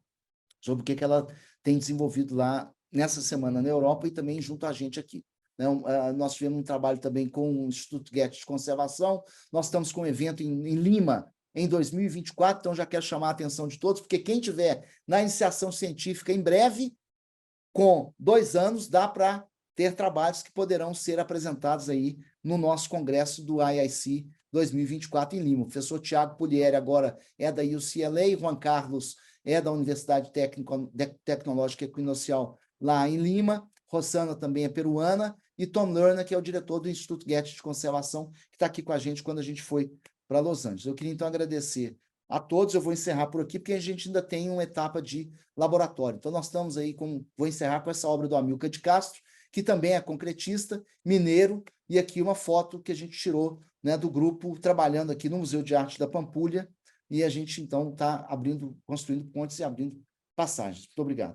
sobre o que ela tem desenvolvido lá nessa semana na Europa e também junto a gente aqui. Nós tivemos um trabalho também com o Instituto Goethe de Conservação, nós estamos com um evento em Lima, em 2024, então já quero chamar a atenção de todos, porque quem tiver na iniciação científica em breve, com 2 anos, dá para ter trabalhos que poderão ser apresentados aí no nosso congresso do IIC 2024 em Lima. O professor Tiago Puglieri agora é da UCLA, Juan Carlos é da Universidade Tecnológica Equinocial lá em Lima, Rosana também é peruana, e Tom Lerner, que é o diretor do Instituto Goethe de Conservação, que está aqui com a gente quando a gente foi para Los Angeles. Eu queria, então, agradecer a todos. Eu vou encerrar por aqui, porque a gente ainda tem uma etapa de laboratório. Então, nós estamos aí vou encerrar com essa obra do Amilcar de Castro, que também é concretista, mineiro, e aqui uma foto que a gente tirou, né, do grupo trabalhando aqui no Museu de Arte da Pampulha, e a gente, então, está construindo pontes e abrindo passagens. Muito obrigado.